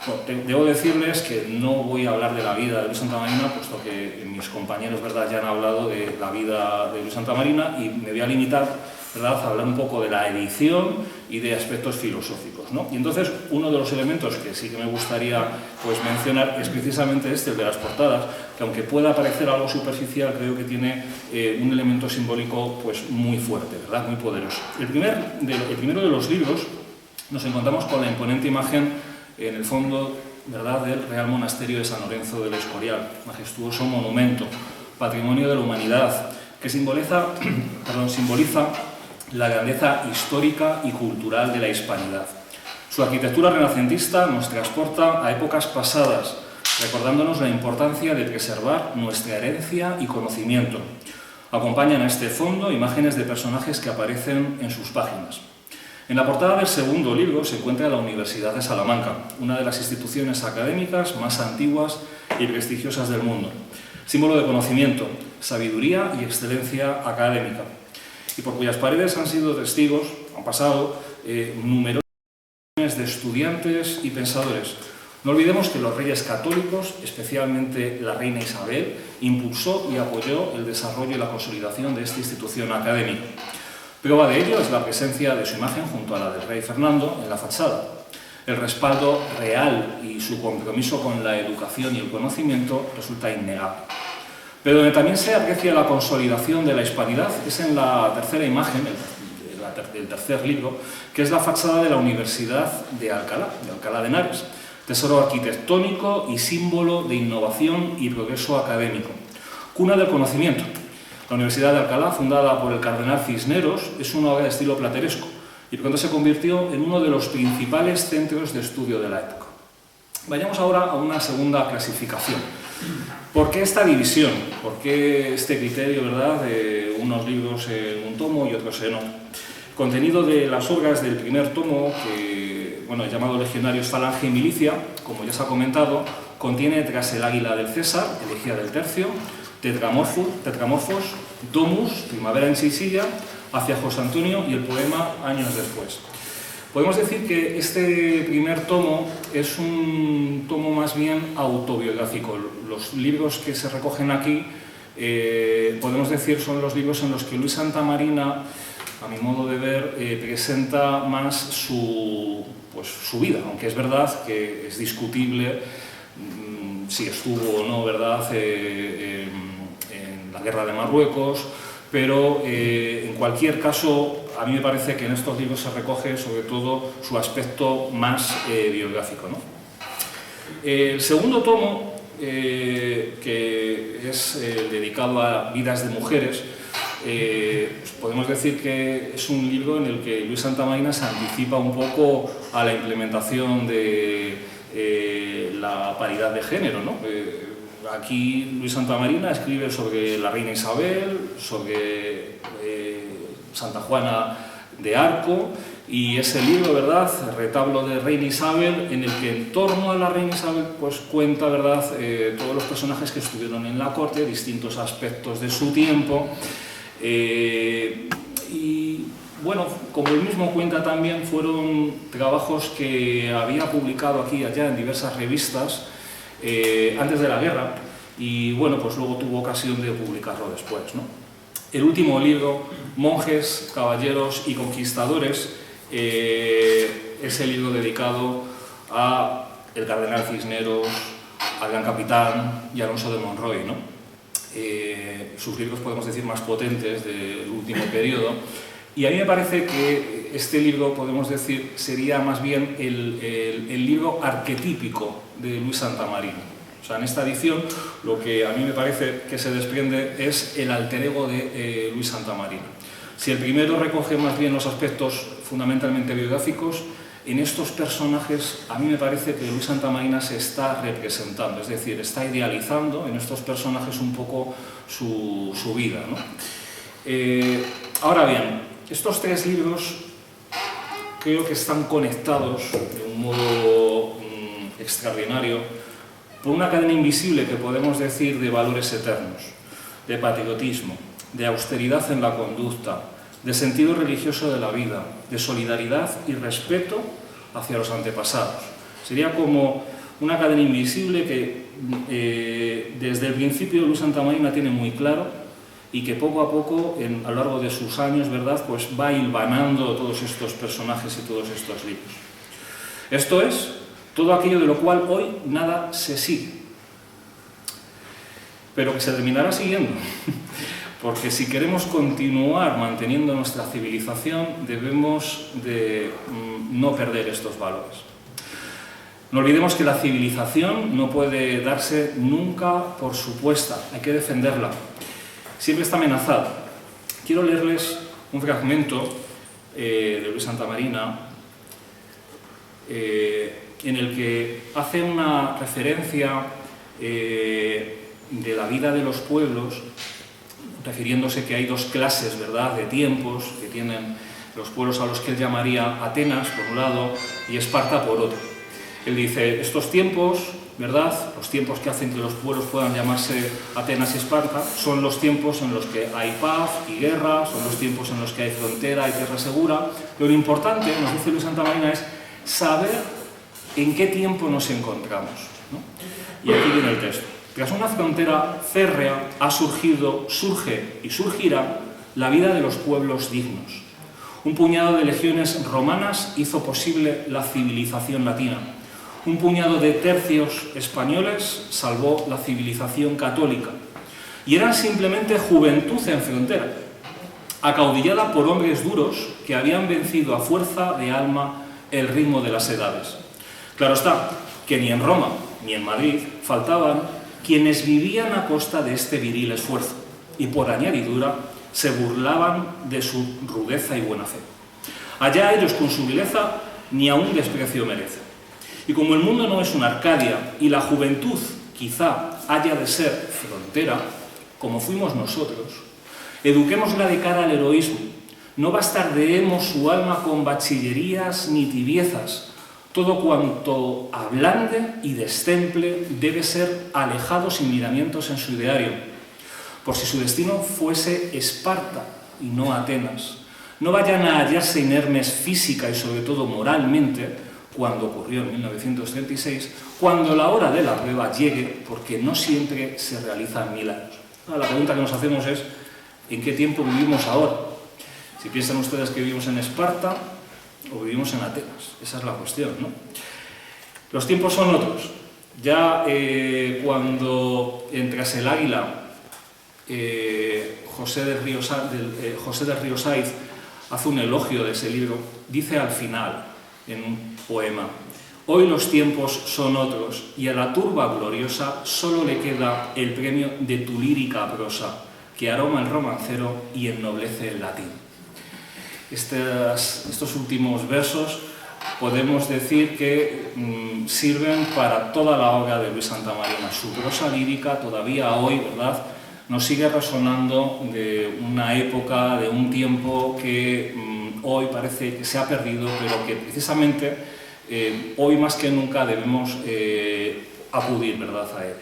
Bueno, debo decirles que no voy a hablar de la vida de Luis Santamarina, puesto que mis compañeros, ¿verdad?, ya han hablado de la vida de Luis Santamarina, y me voy a limitar, ¿verdad?, a hablar un poco de la edición y de aspectos filosóficos, ¿no? Y entonces uno de los elementos que sí que me gustaría pues mencionar es precisamente el de las portadas, que aunque pueda parecer algo superficial, creo que tiene un elemento simbólico pues muy fuerte, ¿verdad?, muy poderoso. El primero de los libros nos encontramos con la imponente imagen en el fondo, ¿verdad?, del Real Monasterio de San Lorenzo del Escorial, majestuoso monumento, patrimonio de la humanidad, que simboliza la grandeza histórica y cultural de la hispanidad. Su arquitectura renacentista nos transporta a épocas pasadas, recordándonos la importancia de preservar nuestra herencia y conocimiento. Acompañan a este fondo imágenes de personajes que aparecen en sus páginas. En la portada del segundo libro se encuentra la Universidad de Salamanca, una de las instituciones académicas más antiguas y prestigiosas del mundo, símbolo de conocimiento, sabiduría y excelencia académica, y por cuyas paredes han sido testigos, han pasado numerosas generaciones de estudiantes y pensadores. No olvidemos que los reyes católicos, especialmente la reina Isabel, impulsó y apoyó el desarrollo y la consolidación de esta institución académica. Prueba de ello es la presencia de su imagen junto a la del rey Fernando en la fachada. El respaldo real y su compromiso con la educación y el conocimiento resulta innegable. Pero donde también se aprecia la consolidación de la hispanidad es en la tercera imagen, el tercer libro, que es la fachada de la Universidad de Alcalá de Henares, tesoro arquitectónico y símbolo de innovación y progreso académico, cuna del conocimiento. La Universidad de Alcalá, fundada por el cardenal Cisneros, es una obra de estilo plateresco y pronto se convirtió en uno de los principales centros de estudio de la época. Vayamos ahora a una segunda clasificación. ¿Por qué esta división? ¿Por qué este criterio, ¿verdad?, de unos libros en un tomo y otros en otro? El contenido de las obras del primer tomo, que, bueno, llamado Legionarios, Falange y Milicia, como ya se ha comentado, contiene Tras el águila del César, Elegía del Tercio, Tetramorfos, Domus, Primavera en Sicilia, Hacia José Antonio y el poema Años después. Podemos decir que este primer tomo es un tomo más bien autobiográfico. Los libros que se recogen aquí, podemos decir, son los libros en los que Luis Santamarina, a mi modo de ver, presenta más su vida, aunque es verdad que es discutible si estuvo o no, ¿verdad?, en la guerra de Marruecos, pero en cualquier caso a mí me parece que en estos libros se recoge sobre todo su aspecto más biográfico, ¿no? El segundo tomo, que es dedicado a vidas de mujeres, pues podemos decir que es un libro en el que Luis Santamarina se anticipa un poco a la implementación de la paridad de género, ¿no? Aquí Luis Santamarina escribe sobre la reina Isabel, sobre Santa Juana de Arco, y ese libro, ¿verdad?, Retablo de Reina Isabel, en el que en torno a la reina Isabel pues cuenta, ¿verdad?, todos los personajes que estuvieron en la corte, distintos aspectos de su tiempo, y bueno, como él mismo cuenta también, fueron trabajos que había publicado aquí y allá en diversas revistas, antes de la guerra, y bueno, pues luego tuvo ocasión de publicarlo después, ¿no? El último libro, Monjes, Caballeros y Conquistadores, es el libro dedicado a el cardenal Cisneros, al Gran Capitán y Alonso de Monroy, ¿no? Sus libros, podemos decir, más potentes del último periodo. Y a mí me parece que este libro, podemos decir, sería más bien el libro arquetípico de Luis Santamarina. O sea, en esta edición lo que a mí me parece que se desprende es el alter ego de Luis Santamarina. Si el primero recoge más bien los aspectos fundamentalmente biográficos, en estos personajes a mí me parece que Luis Santamarina se está representando, es decir, está idealizando en estos personajes un poco su vida, ¿no? Ahora bien, estos tres libros creo que están conectados de un modo extraordinario por una cadena invisible que podemos decir de valores eternos, de patriotismo, de austeridad en la conducta, de sentido religioso de la vida, de solidaridad y respeto hacia los antepasados. Sería como una cadena invisible que desde el principio Luis Santamarina tiene muy claro y que poco a poco, a lo largo de sus años, ¿verdad?, pues va hilvanando todos estos personajes y todos estos libros. Esto es todo aquello de lo cual hoy nada se sigue, pero que se terminará siguiendo, porque si queremos continuar manteniendo nuestra civilización debemos de no perder estos valores. No olvidemos que la civilización no puede darse nunca por supuesta, hay que defenderla, siempre está amenazada. Quiero leerles un fragmento de Luis Santamarina en el que hace una referencia de la vida de los pueblos, refiriéndose que hay dos clases, ¿verdad?, de tiempos que tienen los pueblos a los que él llamaría Atenas, por un lado, y Esparta, por otro. Él dice, estos tiempos, ¿verdad?, los tiempos que hacen que los pueblos puedan llamarse Atenas y Esparta, son los tiempos en los que hay paz y guerra, son los tiempos en los que hay frontera y tierra segura. Pero lo importante, nos dice Luis Santamarina, es saber en qué tiempo nos encontramos, ¿no? Y aquí viene el texto. Tras una frontera férrea surge y surgirá la vida de los pueblos dignos. Un puñado de legiones romanas hizo posible la civilización latina. Un puñado de tercios españoles salvó la civilización católica. Y eran simplemente juventud en frontera, acaudillada por hombres duros que habían vencido a fuerza de alma el ritmo de las edades. Claro está, que ni en Roma ni en Madrid faltaban quienes vivían a costa de este viril esfuerzo y por añadidura se burlaban de su rudeza y buena fe. Allá ellos con su vileza ni aun desprecio merecen. Y como el mundo no es una Arcadia y la juventud quizá haya de ser frontera, como fuimos nosotros, eduquémosla de cara al heroísmo. No bastardeemos su alma con bachillerías ni tibiezas. Todo cuanto ablande y destemple debe ser alejado sin miramientos en su ideario. Por si su destino fuese Esparta y no Atenas, no vayan a hallarse inermes física y sobre todo moralmente, cuando ocurrió en 1936, cuando la hora de la prueba llegue, porque no siempre se realizan milagros. La pregunta que nos hacemos es, ¿en qué tiempo vivimos ahora? Si piensan ustedes que vivimos en Esparta o vivimos en Atenas, esa es la cuestión, ¿no? Los tiempos son otros. Ya cuando entras el Águila, José de Río Saiz hace un elogio de ese libro, dice al final, en un poema, hoy los tiempos son otros y a la turba gloriosa solo le queda el premio de tu lírica prosa, que aroma el romancero y ennoblece el latín. Estos últimos versos podemos decir que sirven para toda la obra de Luis Santamarina. Su prosa lírica todavía hoy, ¿verdad?, nos sigue resonando de una época, de un tiempo que hoy parece que se ha perdido, pero que precisamente hoy más que nunca debemos acudir, ¿verdad?, a él.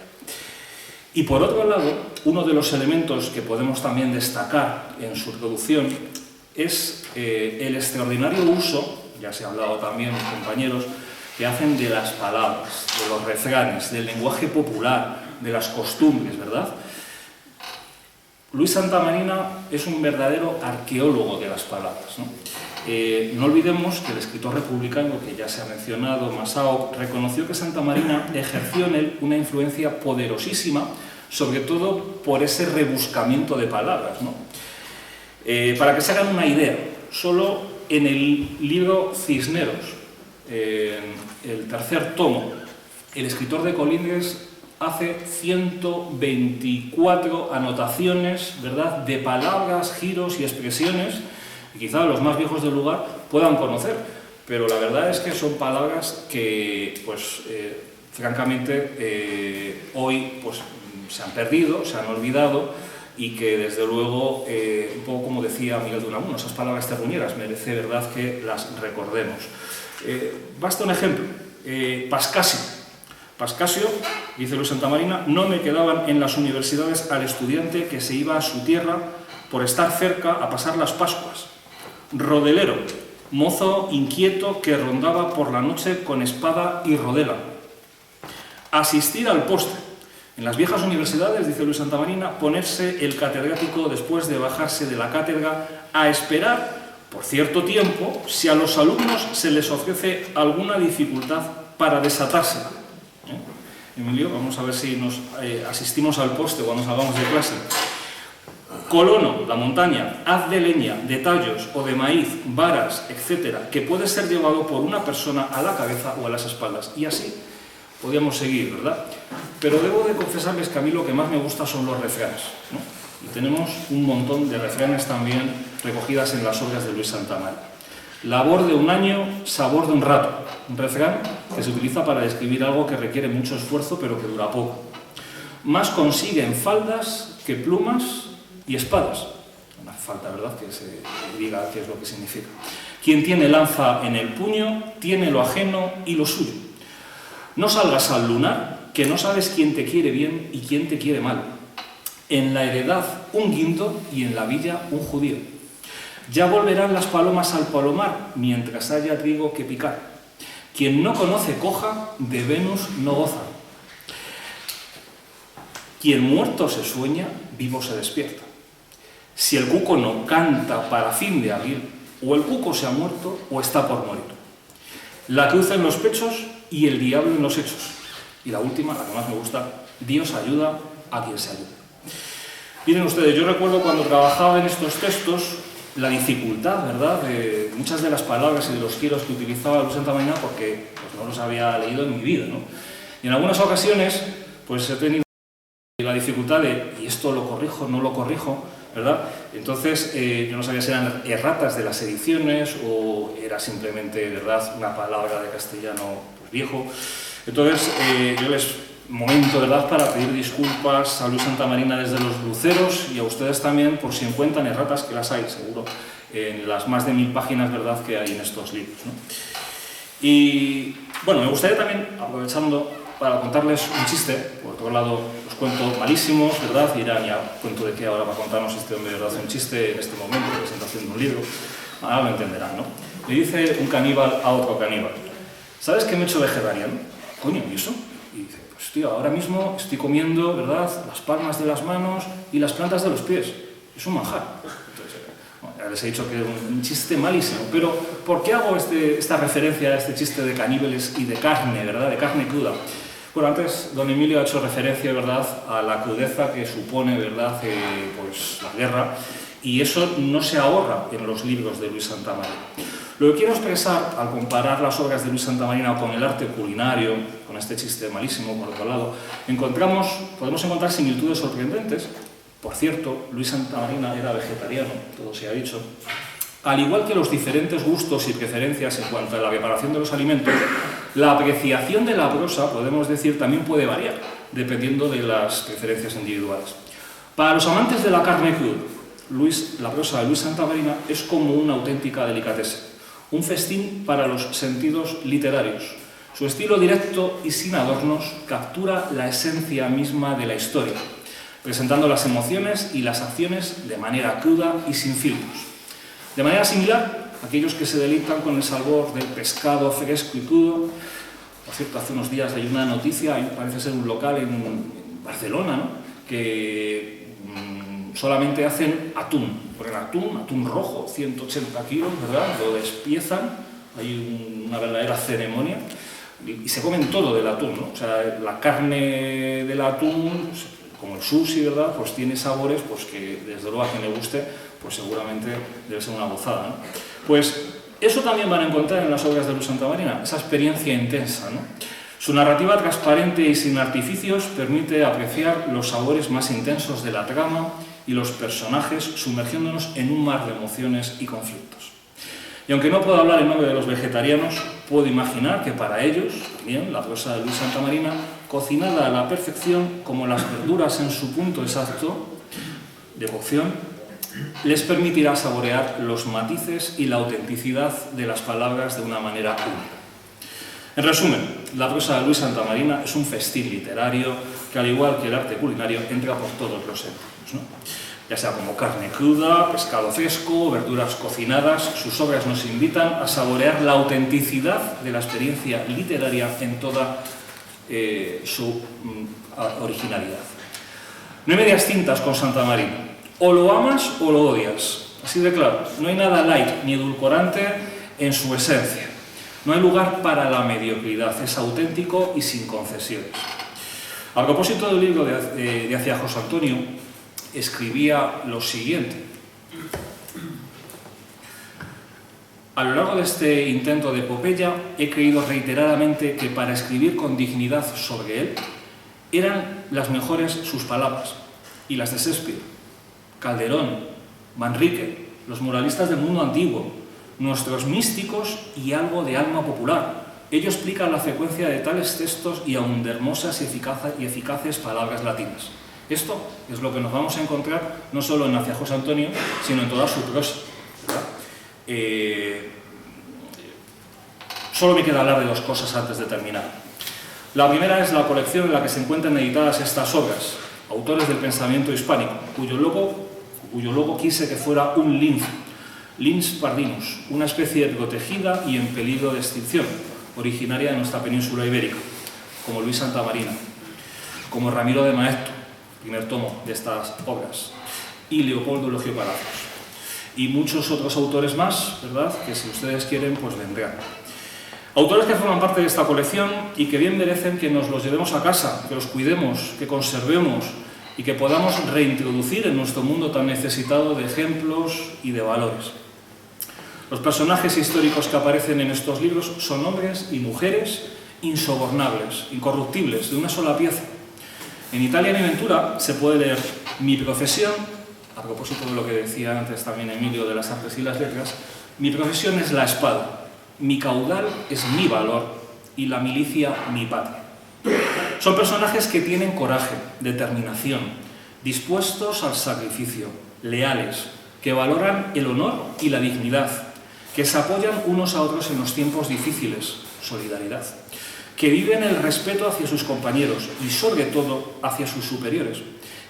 Y por otro lado, uno de los elementos que podemos también destacar en su producción es el extraordinario uso, ya se ha hablado también, compañeros, que hacen de las palabras, de los refranes, del lenguaje popular, de las costumbres, ¿verdad? Luis Santamarina es un verdadero arqueólogo de las palabras, ¿no? No olvidemos que el escritor republicano, que ya se ha mencionado, Masao, reconoció que Santamarina ejerció en él una influencia poderosísima, sobre todo por ese rebuscamiento de palabras, ¿no? Para que se hagan una idea, solo en el libro Cisneros, el tercer tomo, el escritor de Colindres hace 124 anotaciones, ¿verdad?, de palabras, giros y expresiones que quizá los más viejos del lugar puedan conocer, pero la verdad es que son palabras que, pues, francamente, hoy pues, se han perdido, se han olvidado, y que desde luego, un poco como decía Miguel de Unamuno, esas palabras terruñeras merece, ¿verdad?, que las recordemos. Basta un ejemplo, Pascasio. Pascasio, dice Luis Santamarina, no me quedaban en las universidades al estudiante que se iba a su tierra por estar cerca a pasar las Pascuas. Rodelero, mozo inquieto que rondaba por la noche con espada y rodela. Asistir al postre. En las viejas universidades, dice Luis Santamarina, ponerse el catedrático después de bajarse de la cátedra a esperar por cierto tiempo si a los alumnos se les ofrece alguna dificultad para desatársela. Emilio, vamos a ver si nos asistimos al poste cuando salgamos de clase. Colono, la montaña, haz de leña, de tallos o de maíz, varas, etcétera, que puede ser llevado por una persona a la cabeza o a las espaldas. Y así podríamos seguir, ¿verdad? Pero debo de confesarles que a mí lo que más me gusta son los refranes, ¿no? Y tenemos un montón de refranes también recogidas en las obras de Luis Santamarina. Labor de un año, sabor de un rato. Un refrán que se utiliza para describir algo que requiere mucho esfuerzo pero que dura poco. Más consiguen faldas que plumas y espadas. No hace falta, ¿verdad?, que se diga qué es lo que significa. Quien tiene lanza en el puño, tiene lo ajeno y lo suyo. No salgas al lunar, que no sabes quién te quiere bien y quién te quiere mal. En la heredad un guindo y en la villa un judío. Ya volverán las palomas al palomar, mientras haya trigo que picar. Quien no conoce coja, de Venus no goza. Quien muerto se sueña, vivo se despierta. Si el cuco no canta para fin de abril, o el cuco se ha muerto o está por morir. La cruz en los pechos y el diablo en los hechos. Y la última, la que más me gusta, Dios ayuda a quien se ayuda. Miren ustedes, yo recuerdo cuando trabajaba en estos textos, la dificultad, ¿verdad?, de muchas de las palabras y de los giros que utilizaba Luis Santamarina porque pues, no los había leído en mi vida, ¿no? Y en algunas ocasiones pues he tenido la dificultad de ¿y esto lo corrijo, no lo corrijo?, ¿verdad? Entonces yo no sabía si eran erratas de las ediciones o era simplemente, ¿verdad?, una palabra de castellano pues, viejo. Entonces yo momento, ¿verdad?, para pedir disculpas a Luis Santamarina desde los luceros y a ustedes también por si encuentran erratas, que las hay seguro en las más de 1000 páginas, ¿verdad?, que hay en estos libros, ¿no? Y bueno, me gustaría también, aprovechando para contarles un chiste. Por otro lado, los cuento malísimos, ¿verdad? Y dirán, ya cuento de qué ahora va a contarnos este hombre, ¿verdad?, un chiste en este momento, presentación de un libro. Ahora lo entenderán, ¿no? Le dice un caníbal a otro caníbal: ¿sabes que me he hecho vegetariano? Coño, ¿y eso? Y dice, pues tío, ahora mismo estoy comiendo, ¿verdad?, las palmas de las manos y las plantas de los pies. Es un manjar. Entonces, bueno, ya les he dicho que es un chiste malísimo, pero ¿por qué hago esta referencia a este chiste de caníbales y de carne, ¿verdad?, de carne cruda? Bueno, antes don Emilio ha hecho referencia, ¿verdad?, a la crudeza que supone, ¿verdad?, pues la guerra, y eso no se ahorra en los libros de Luis Santamarina. Lo que quiero expresar, al comparar las obras de Luis Santamarina con el arte culinario, con este chiste malísimo, por otro lado, podemos encontrar similitudes sorprendentes. Por cierto, Luis Santamarina era vegetariano, todo se ha dicho. Al igual que los diferentes gustos y preferencias en cuanto a la preparación de los alimentos, la apreciación de la prosa, podemos decir, también puede variar, dependiendo de las preferencias individuales. Para los amantes de la carne cruda, la prosa de Luis Santamarina es como una auténtica delicatessen, un festín para los sentidos literarios. Su estilo directo y sin adornos captura la esencia misma de la historia, presentando las emociones y las acciones de manera cruda y sin filtros. De manera similar, aquellos que se deleitan con el sabor del pescado fresco y crudo. Por cierto, hace unos días hay una noticia, parece ser un local en Barcelona, ¿no?, que solamente hacen atún, ponen atún rojo, 180 kilos, ¿verdad?, lo despiezan, hay una verdadera ceremonia, y se comen todo del atún, ¿no? O sea, la carne del atún, como el sushi, ¿verdad?, pues tiene sabores pues que desde luego a quien le guste, pues seguramente debe ser una gozada, ¿no? Pues eso también van a encontrar en las obras de Luis Santamarina, esa experiencia intensa, ¿no? Su narrativa transparente y sin artificios permite apreciar los sabores más intensos de la trama y los personajes, sumergiéndonos en un mar de emociones y conflictos. Y aunque no puedo hablar en nombre de los vegetarianos, puedo imaginar que para ellos, también, la prosa de Luis Santamarina, cocinada a la perfección, como las verduras en su punto exacto de cocción, les permitirá saborear los matices y la autenticidad de las palabras de una manera única. En resumen, la prosa de Luis Santamarina es un festín literario que, al igual que el arte culinario, entra por todos los sentidos, ¿no? Ya sea como carne cruda, pescado fresco, verduras cocinadas, sus obras nos invitan a saborear la autenticidad de la experiencia literaria en toda su originalidad. No hay medias tintas con Santamarina. O lo amas o lo odias. Así de claro, no hay nada light ni edulcorante en su esencia. No hay lugar para la mediocridad, es auténtico y sin concesiones. A propósito del libro de hacia José Antonio, escribía lo siguiente. A lo largo de este intento de epopeya, he creído reiteradamente que para escribir con dignidad sobre él, eran las mejores sus palabras, y las de Shakespeare, Calderón, Manrique, los moralistas del mundo antiguo, nuestros místicos y algo de alma popular. Ello explica la frecuencia de tales textos y aun de hermosas y eficaces palabras latinas. Esto es lo que nos vamos a encontrar no solo en Hacia José Antonio, sino en toda su prosa, ¿verdad? Solo me queda hablar de dos cosas antes de terminar. La primera es la colección en la que se encuentran editadas estas obras, autores del pensamiento hispánico, cuyo logo quise que fuera un lince, Lynx pardinus, una especie protegida y en peligro de extinción, originaria de nuestra península ibérica, como Luis Santamarina, como Ramiro de Maeztu, primer tomo de estas obras, y Leopoldo Eulogio Palacios, y muchos otros autores más, ¿verdad?, que si ustedes quieren, pues vendrán. Autores que forman parte de esta colección y que bien merecen que nos los llevemos a casa, que los cuidemos, que conservemos y que podamos reintroducir en nuestro mundo tan necesitado de ejemplos y de valores. Los personajes históricos que aparecen en estos libros son hombres y mujeres insobornables, incorruptibles, de una sola pieza. En Italia en Ventura se puede leer mi profesión, a propósito de lo que decía antes también Emilio de las artes y las letras, mi profesión es la espada, mi caudal es mi valor y la milicia mi patria. Son personajes que tienen coraje, determinación, dispuestos al sacrificio, leales, que valoran el honor y la dignidad, que se apoyan unos a otros en los tiempos difíciles, solidaridad, que viven el respeto hacia sus compañeros y sobre todo hacia sus superiores,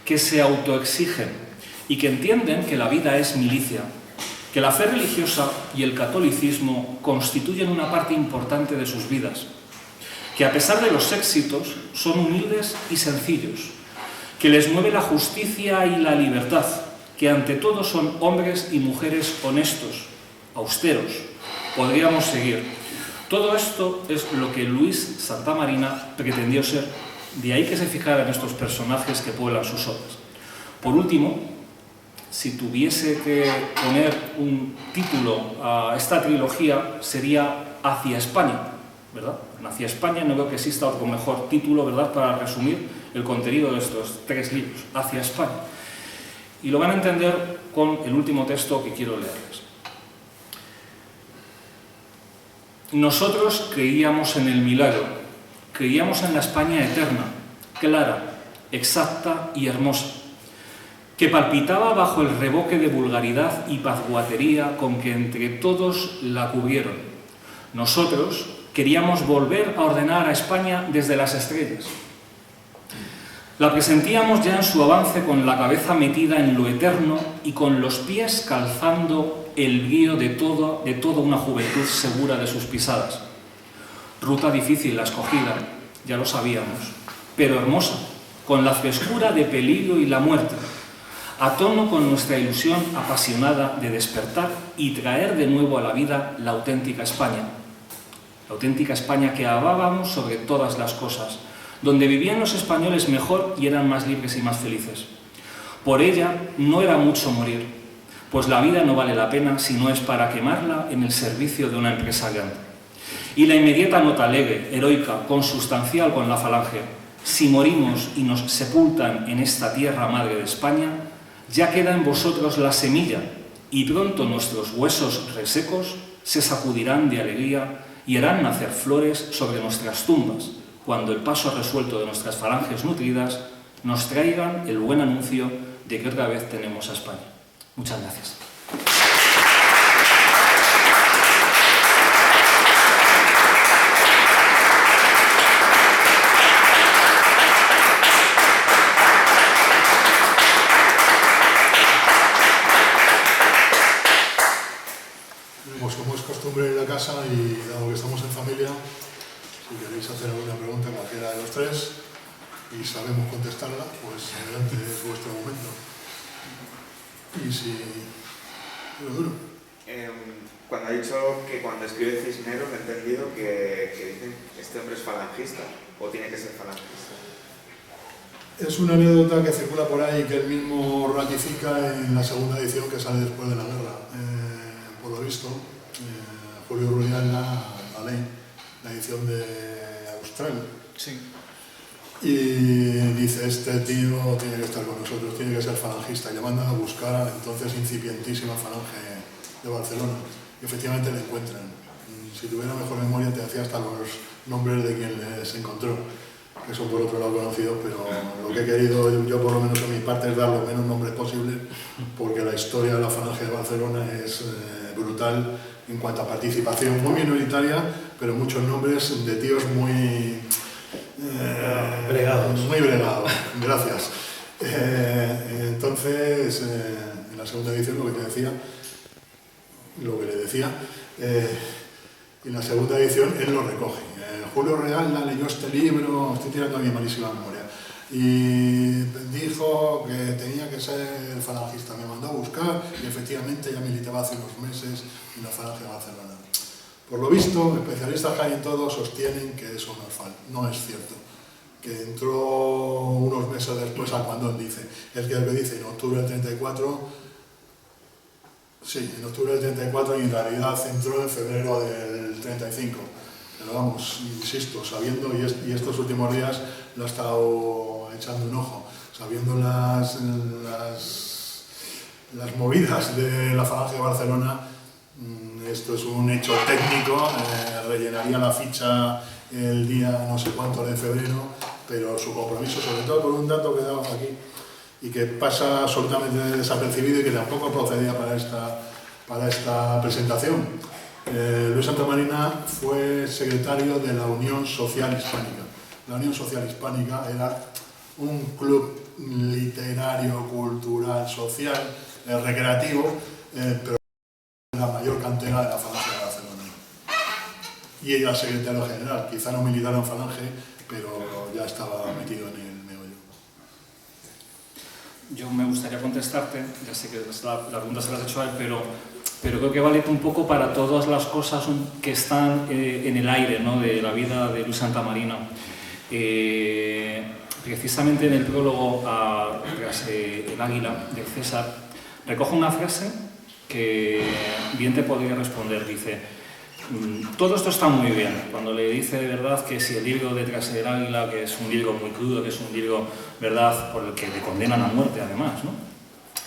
que se autoexigen y que entienden que la vida es milicia, que la fe religiosa y el catolicismo constituyen una parte importante de sus vidas, que a pesar de los éxitos son humildes y sencillos, que les mueve la justicia y la libertad, que ante todo son hombres y mujeres honestos, austeros. Podríamos seguir. Todo esto es lo que Luis Santamarina pretendió ser, de ahí que se fijaran estos personajes que pueblan sus obras. Por último, si tuviese que poner un título a esta trilogía, sería Hacia España, ¿verdad? Hacia España no creo que exista otro mejor título, ¿verdad?, para resumir el contenido de estos tres libros, Hacia España. Y lo van a entender con el último texto que quiero leerles. Nosotros creíamos en el milagro, creíamos en la España eterna, clara, exacta y hermosa, que palpitaba bajo el reboque de vulgaridad y pazguatería con que entre todos la cubrieron. Nosotros queríamos volver a ordenar a España desde las estrellas. La presentíamos ya en su avance con la cabeza metida en lo eterno y con los pies calzando el guío de toda una juventud segura de sus pisadas. Ruta difícil la escogida, ya lo sabíamos, pero hermosa, con la frescura de peligro y la muerte, a tono con nuestra ilusión apasionada de despertar y traer de nuevo a la vida la auténtica España que amábamos sobre todas las cosas, donde vivían los españoles mejor y eran más libres y más felices. Por ella no era mucho morir, pues la vida no vale la pena si no es para quemarla en el servicio de una empresa grande. Y la inmediata nota alegre, heroica, consustancial con la falange: si morimos y nos sepultan en esta tierra madre de España, ya queda en vosotros la semilla, y pronto nuestros huesos resecos se sacudirán de alegría y harán nacer flores sobre nuestras tumbas, cuando el paso resuelto de nuestras falanges nutridas nos traigan el buen anuncio de que otra vez tenemos a España. Muchas gracias. Como es costumbre en la casa y dado que estamos en familia, si queréis hacer alguna pregunta cualquiera de los tres y sabemos contestarla, pues adelante, es vuestro momento. Y si... Pero duro. Cuando ha dicho que cuando escribe Cisneros, he entendido que dicen este hombre es falangista o tiene que ser falangista. Es una anécdota que circula por ahí que él mismo ratifica en la segunda edición que sale después de la guerra. Por lo visto, Julio Rubial la ley, la edición de Austral. Sí. Y dice, este tío tiene que estar con nosotros, tiene que ser falangista. Y le mandan a buscar a la entonces incipientísima falange de Barcelona. Y efectivamente le encuentran. Si tuviera mejor memoria te hacía hasta los nombres de quien les encontró, que son por otro lado conocidos, pero lo que he querido yo por lo menos en mi parte es dar los menos nombres posibles, porque la historia de la falange de Barcelona es brutal en cuanto a participación, muy minoritaria, pero muchos nombres de tíos muy bregados. Muy bregados, gracias. Entonces, en la segunda edición lo que le decía, en la segunda edición él lo recoge. Julio Real leyó este libro, estoy tirando a mi malísima memoria, y dijo que tenía que ser falangista. Me mandó a buscar y efectivamente ya militaba hace unos meses en la falange de Barcelona. Por lo visto, especialistas que hay en todo sostienen que eso no es cierto. Que entró unos meses después a cuando él dice. El que dice en octubre del 34, sí, en octubre del 34 y en realidad entró en febrero del 35. Pero vamos, insisto, sabiendo, y estos últimos días lo he estado echando un ojo, sabiendo las movidas de la falange de Barcelona, esto es un hecho técnico, rellenaría la ficha el día no sé cuánto de febrero, pero su compromiso, sobre todo por un dato que damos aquí, y que pasa absolutamente desapercibido y que tampoco procedía para esta presentación. Luis Santamarina fue secretario de la Unión Social Hispánica. La Unión Social Hispánica era un club literario, cultural, social, recreativo, pero la mayor cantera de la falange de Barcelona. Y ella era secretario general, quizá no militara en falange, pero ya estaba metido en el meollo. Yo me gustaría contestarte, ya sé que la pregunta se la has hecho a él, pero creo que vale un poco para todas las cosas que están en el aire, ¿no?, de la vida de Luis Santamarina. Precisamente en el prólogo a El Águila de César, recoge una frase que bien te podría responder. Dice, todo esto está muy bien, cuando le dice de verdad que si el libro de Tras el Águila, que es un libro muy crudo, que es un libro, verdad, por el que le condenan a muerte además, ¿no?,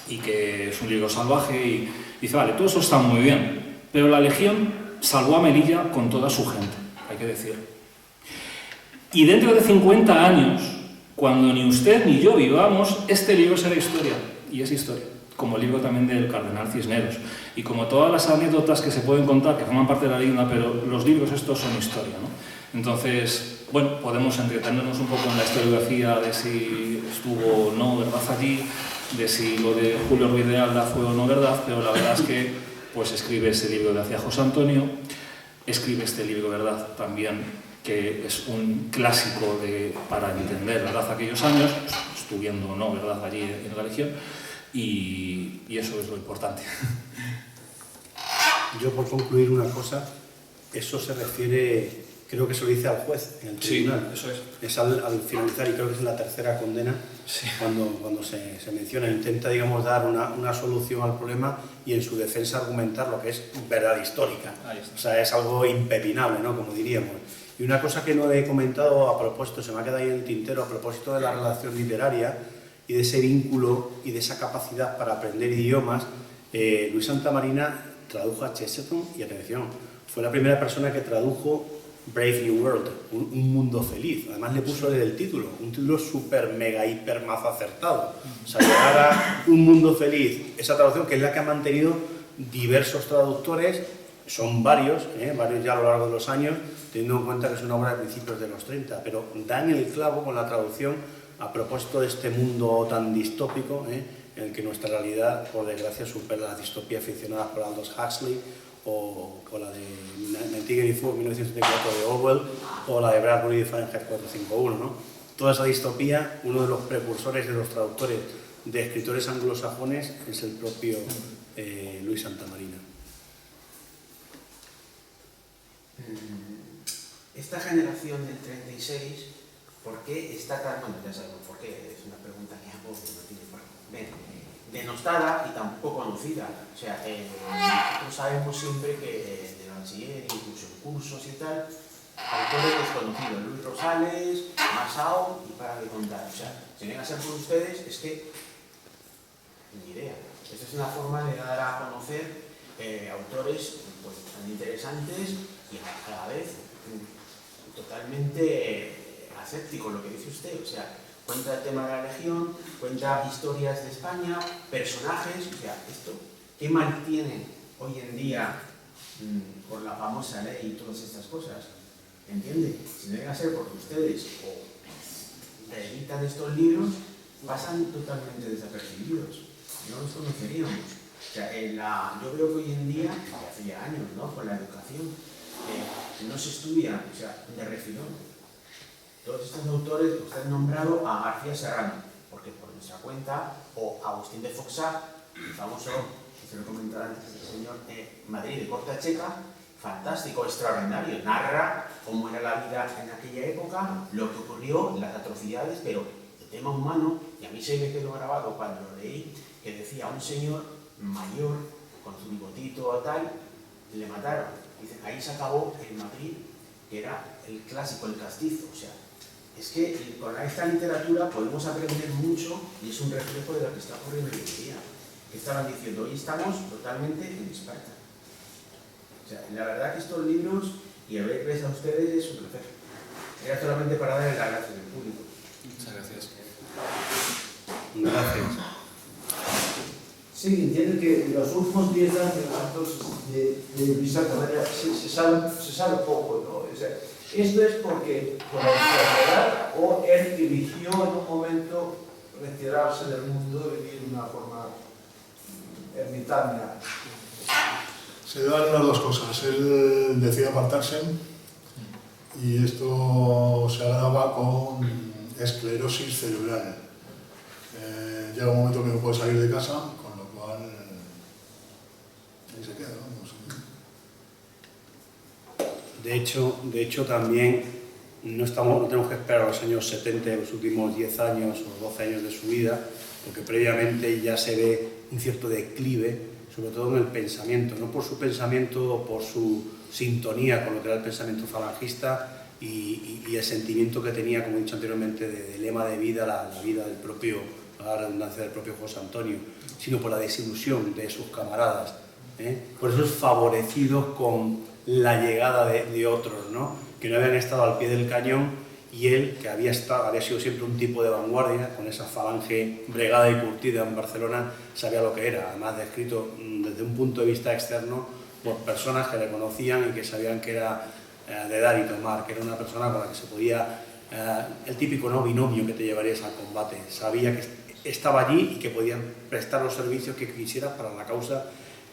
y que es un libro salvaje, y dice, vale, todo eso está muy bien, pero la Legión salvó a Melilla con toda su gente, hay que decir. Y dentro de 50 años, cuando ni usted ni yo vivamos, este libro será historia, y es historia, como el libro también del cardenal Cisneros, y como todas las anécdotas que se pueden contar, que forman parte de la leyenda, pero los libros estos son historia, ¿no? Entonces, bueno, podemos entretenernos un poco en la historiografía de si estuvo o no verdad allí, de si lo de Julio Ruiz de Alda fue o no verdad, pero la verdad es que pues escribe ese libro que hacía José Antonio, escribe este libro, ¿verdad?, también, que es un clásico para entender, ¿verdad?, aquellos años, estudiando o no, ¿verdad?, allí en la Legión, y eso es lo importante. Yo, por concluir una cosa, eso se refiere, creo que se lo dice al juez en el tribunal. Sí, eso es. Es al finalizar, y creo que es en la tercera condena, Sí. cuando se menciona, intenta, digamos, dar una solución al problema y en su defensa argumentar lo que es verdad histórica. Ahí está. O sea, es algo impepinable, ¿no?, como diríamos. Y una cosa que no he comentado a propósito, se me ha quedado ahí en el tintero, a propósito de la relación literaria y de ese vínculo y de esa capacidad para aprender idiomas, Luis Santamarina tradujo a Chesterton y, atención, fue la primera persona que tradujo Brave New World, un mundo feliz. Además le puso el título, un título súper, mega, hiper, más acertado. O sea, llegar a un mundo feliz, esa traducción que es la que han mantenido diversos traductores, son varios ya a lo largo de los años, teniendo en cuenta que es una obra de principios de los 30, pero dan el clavo con la traducción a propósito de este mundo tan distópico, en el que nuestra realidad, por desgracia, supera las distopías ficcionadas por Aldous Huxley, o la de 1984 de Orwell, o la de Bradbury de Fahrenheit 451, ¿no? Toda esa distopía, uno de los precursores de los traductores de escritores anglosajones es el propio Luis Santamarina. Esta generación del 36, ¿por qué está tan, bueno, ya sabemos por qué, es una pregunta que hago que no tiene por qué, denostada y tan poco conocida? O sea, nosotros sabemos siempre que de bachiller, incluso en cursos y tal, autores desconocidos, Luis Rosales, Masao, y para de contar. O sea, si vienen a ser por ustedes, es que ni idea. Esta es una forma de dar a conocer autores pues, tan interesantes y a la vez totalmente aséptico lo que dice usted. O sea, cuenta el tema de la Legión, cuenta historias de España, personajes. O sea, esto, ¿qué mal tiene hoy en día por la famosa ley y todas estas cosas? ¿Entiende? Si no llega a ser porque ustedes o editan estos libros, pasan totalmente desapercibidos. No los conoceríamos. O sea, yo creo que hoy en día, y hace ya años, ¿no?, con la educación, no se estudia, o sea, de refilón. Todos estos autores, usted ha nombrado a García Serrano, porque por nuestra cuenta, o Agustín de Foxá, el famoso, que se lo comentaba antes el señor, Madrid de Corta Checa, fantástico, extraordinario, narra cómo era la vida en aquella época, lo que ocurrió, las atrocidades, pero el tema humano, y a mí se me quedó grabado cuando lo leí, que decía un señor mayor, con su bigotito o tal, le mataron. Dicen, ahí se acabó el Madrid, que era el clásico, el castizo. O sea, es que con esta literatura podemos aprender mucho y es un reflejo de lo que está ocurriendo hoy en día. Que estaban diciendo, hoy estamos totalmente en Esparta. O sea, la verdad que estos libros, y a verles a ustedes, es un placer. Era solamente para darle las gracias al público. Muchas gracias. Gracias. Sí, entiendo que en los últimos 10 años de Luis Santamarina se sabe poco, ¿no? O sea, ¿esto es porque por la enfermedad o él eligió en un momento retirarse del mundo y vivir de una forma ermitaña? Se dan las dos cosas. Él decide apartarse y esto se agrava con esclerosis cerebral. Llega un momento que no puede salir de casa, con lo cual ahí se queda, vamos. De hecho también no tenemos que esperar a los años 70, los últimos 10 años o 12 años de su vida, porque previamente ya se ve un cierto declive, sobre todo en el pensamiento, no por su pensamiento o por su sintonía con lo que era el pensamiento falangista y el sentimiento que tenía, como he dicho anteriormente, de lema de vida, la vida del propio, la redundancia del propio José Antonio, sino por la desilusión de sus camaradas, por esos favorecidos con la llegada de otros, ¿no?, que no habían estado al pie del cañón, y él, que había sido siempre un tipo de vanguardia, con esa falange bregada y curtida en Barcelona, sabía lo que era, además descrito desde un punto de vista externo por personas que le conocían y que sabían que era de dar y tomar, que era una persona con la que se podía, el típico, ¿no?, binomio que te llevarías al combate. Sabía que estaba allí y que podían prestar los servicios que quisiera para la causa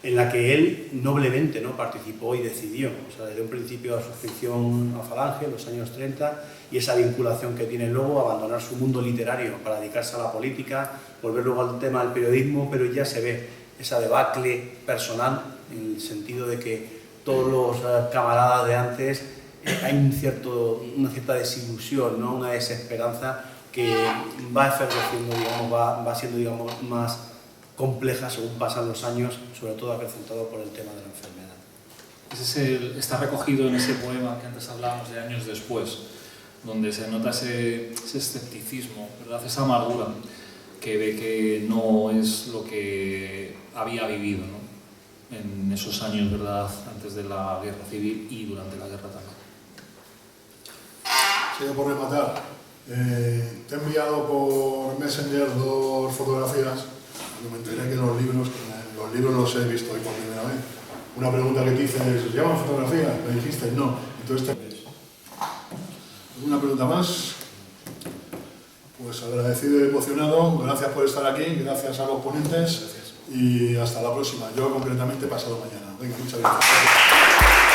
en la que él noblemente, ¿no?, participó y decidió. O sea, desde un principio a su afición a Falange en los años 30 y esa vinculación que tiene luego, abandonar su mundo literario para dedicarse a la política, volver luego al tema del periodismo, pero ya se ve esa debacle personal en el sentido de que todos los camaradas de antes hay una cierta desilusión, ¿no?, una desesperanza que va efervesciendo, digamos, va siendo, digamos, más compleja según pasan los años, sobre todo acrecentado por el tema de la enfermedad. Ese está recogido en ese poema que antes hablábamos de Años después, donde se nota ese escepticismo, ¿verdad?, esa amargura que ve que no es lo que había vivido, ¿no?, en esos años, ¿verdad?, antes de la guerra civil y durante la guerra también. Sigo por rematar. Te he enviado por Messenger 2 fotografías. Me enteré que los libros los he visto hoy por primera vez. Una pregunta que te hice es, ¿llaman fotografías? Me dijiste no. Entonces, ¿alguna pregunta más? Pues agradecido y emocionado. Gracias por estar aquí, gracias a los ponentes y hasta la próxima. Yo concretamente pasado mañana. Venga, muchas gracias.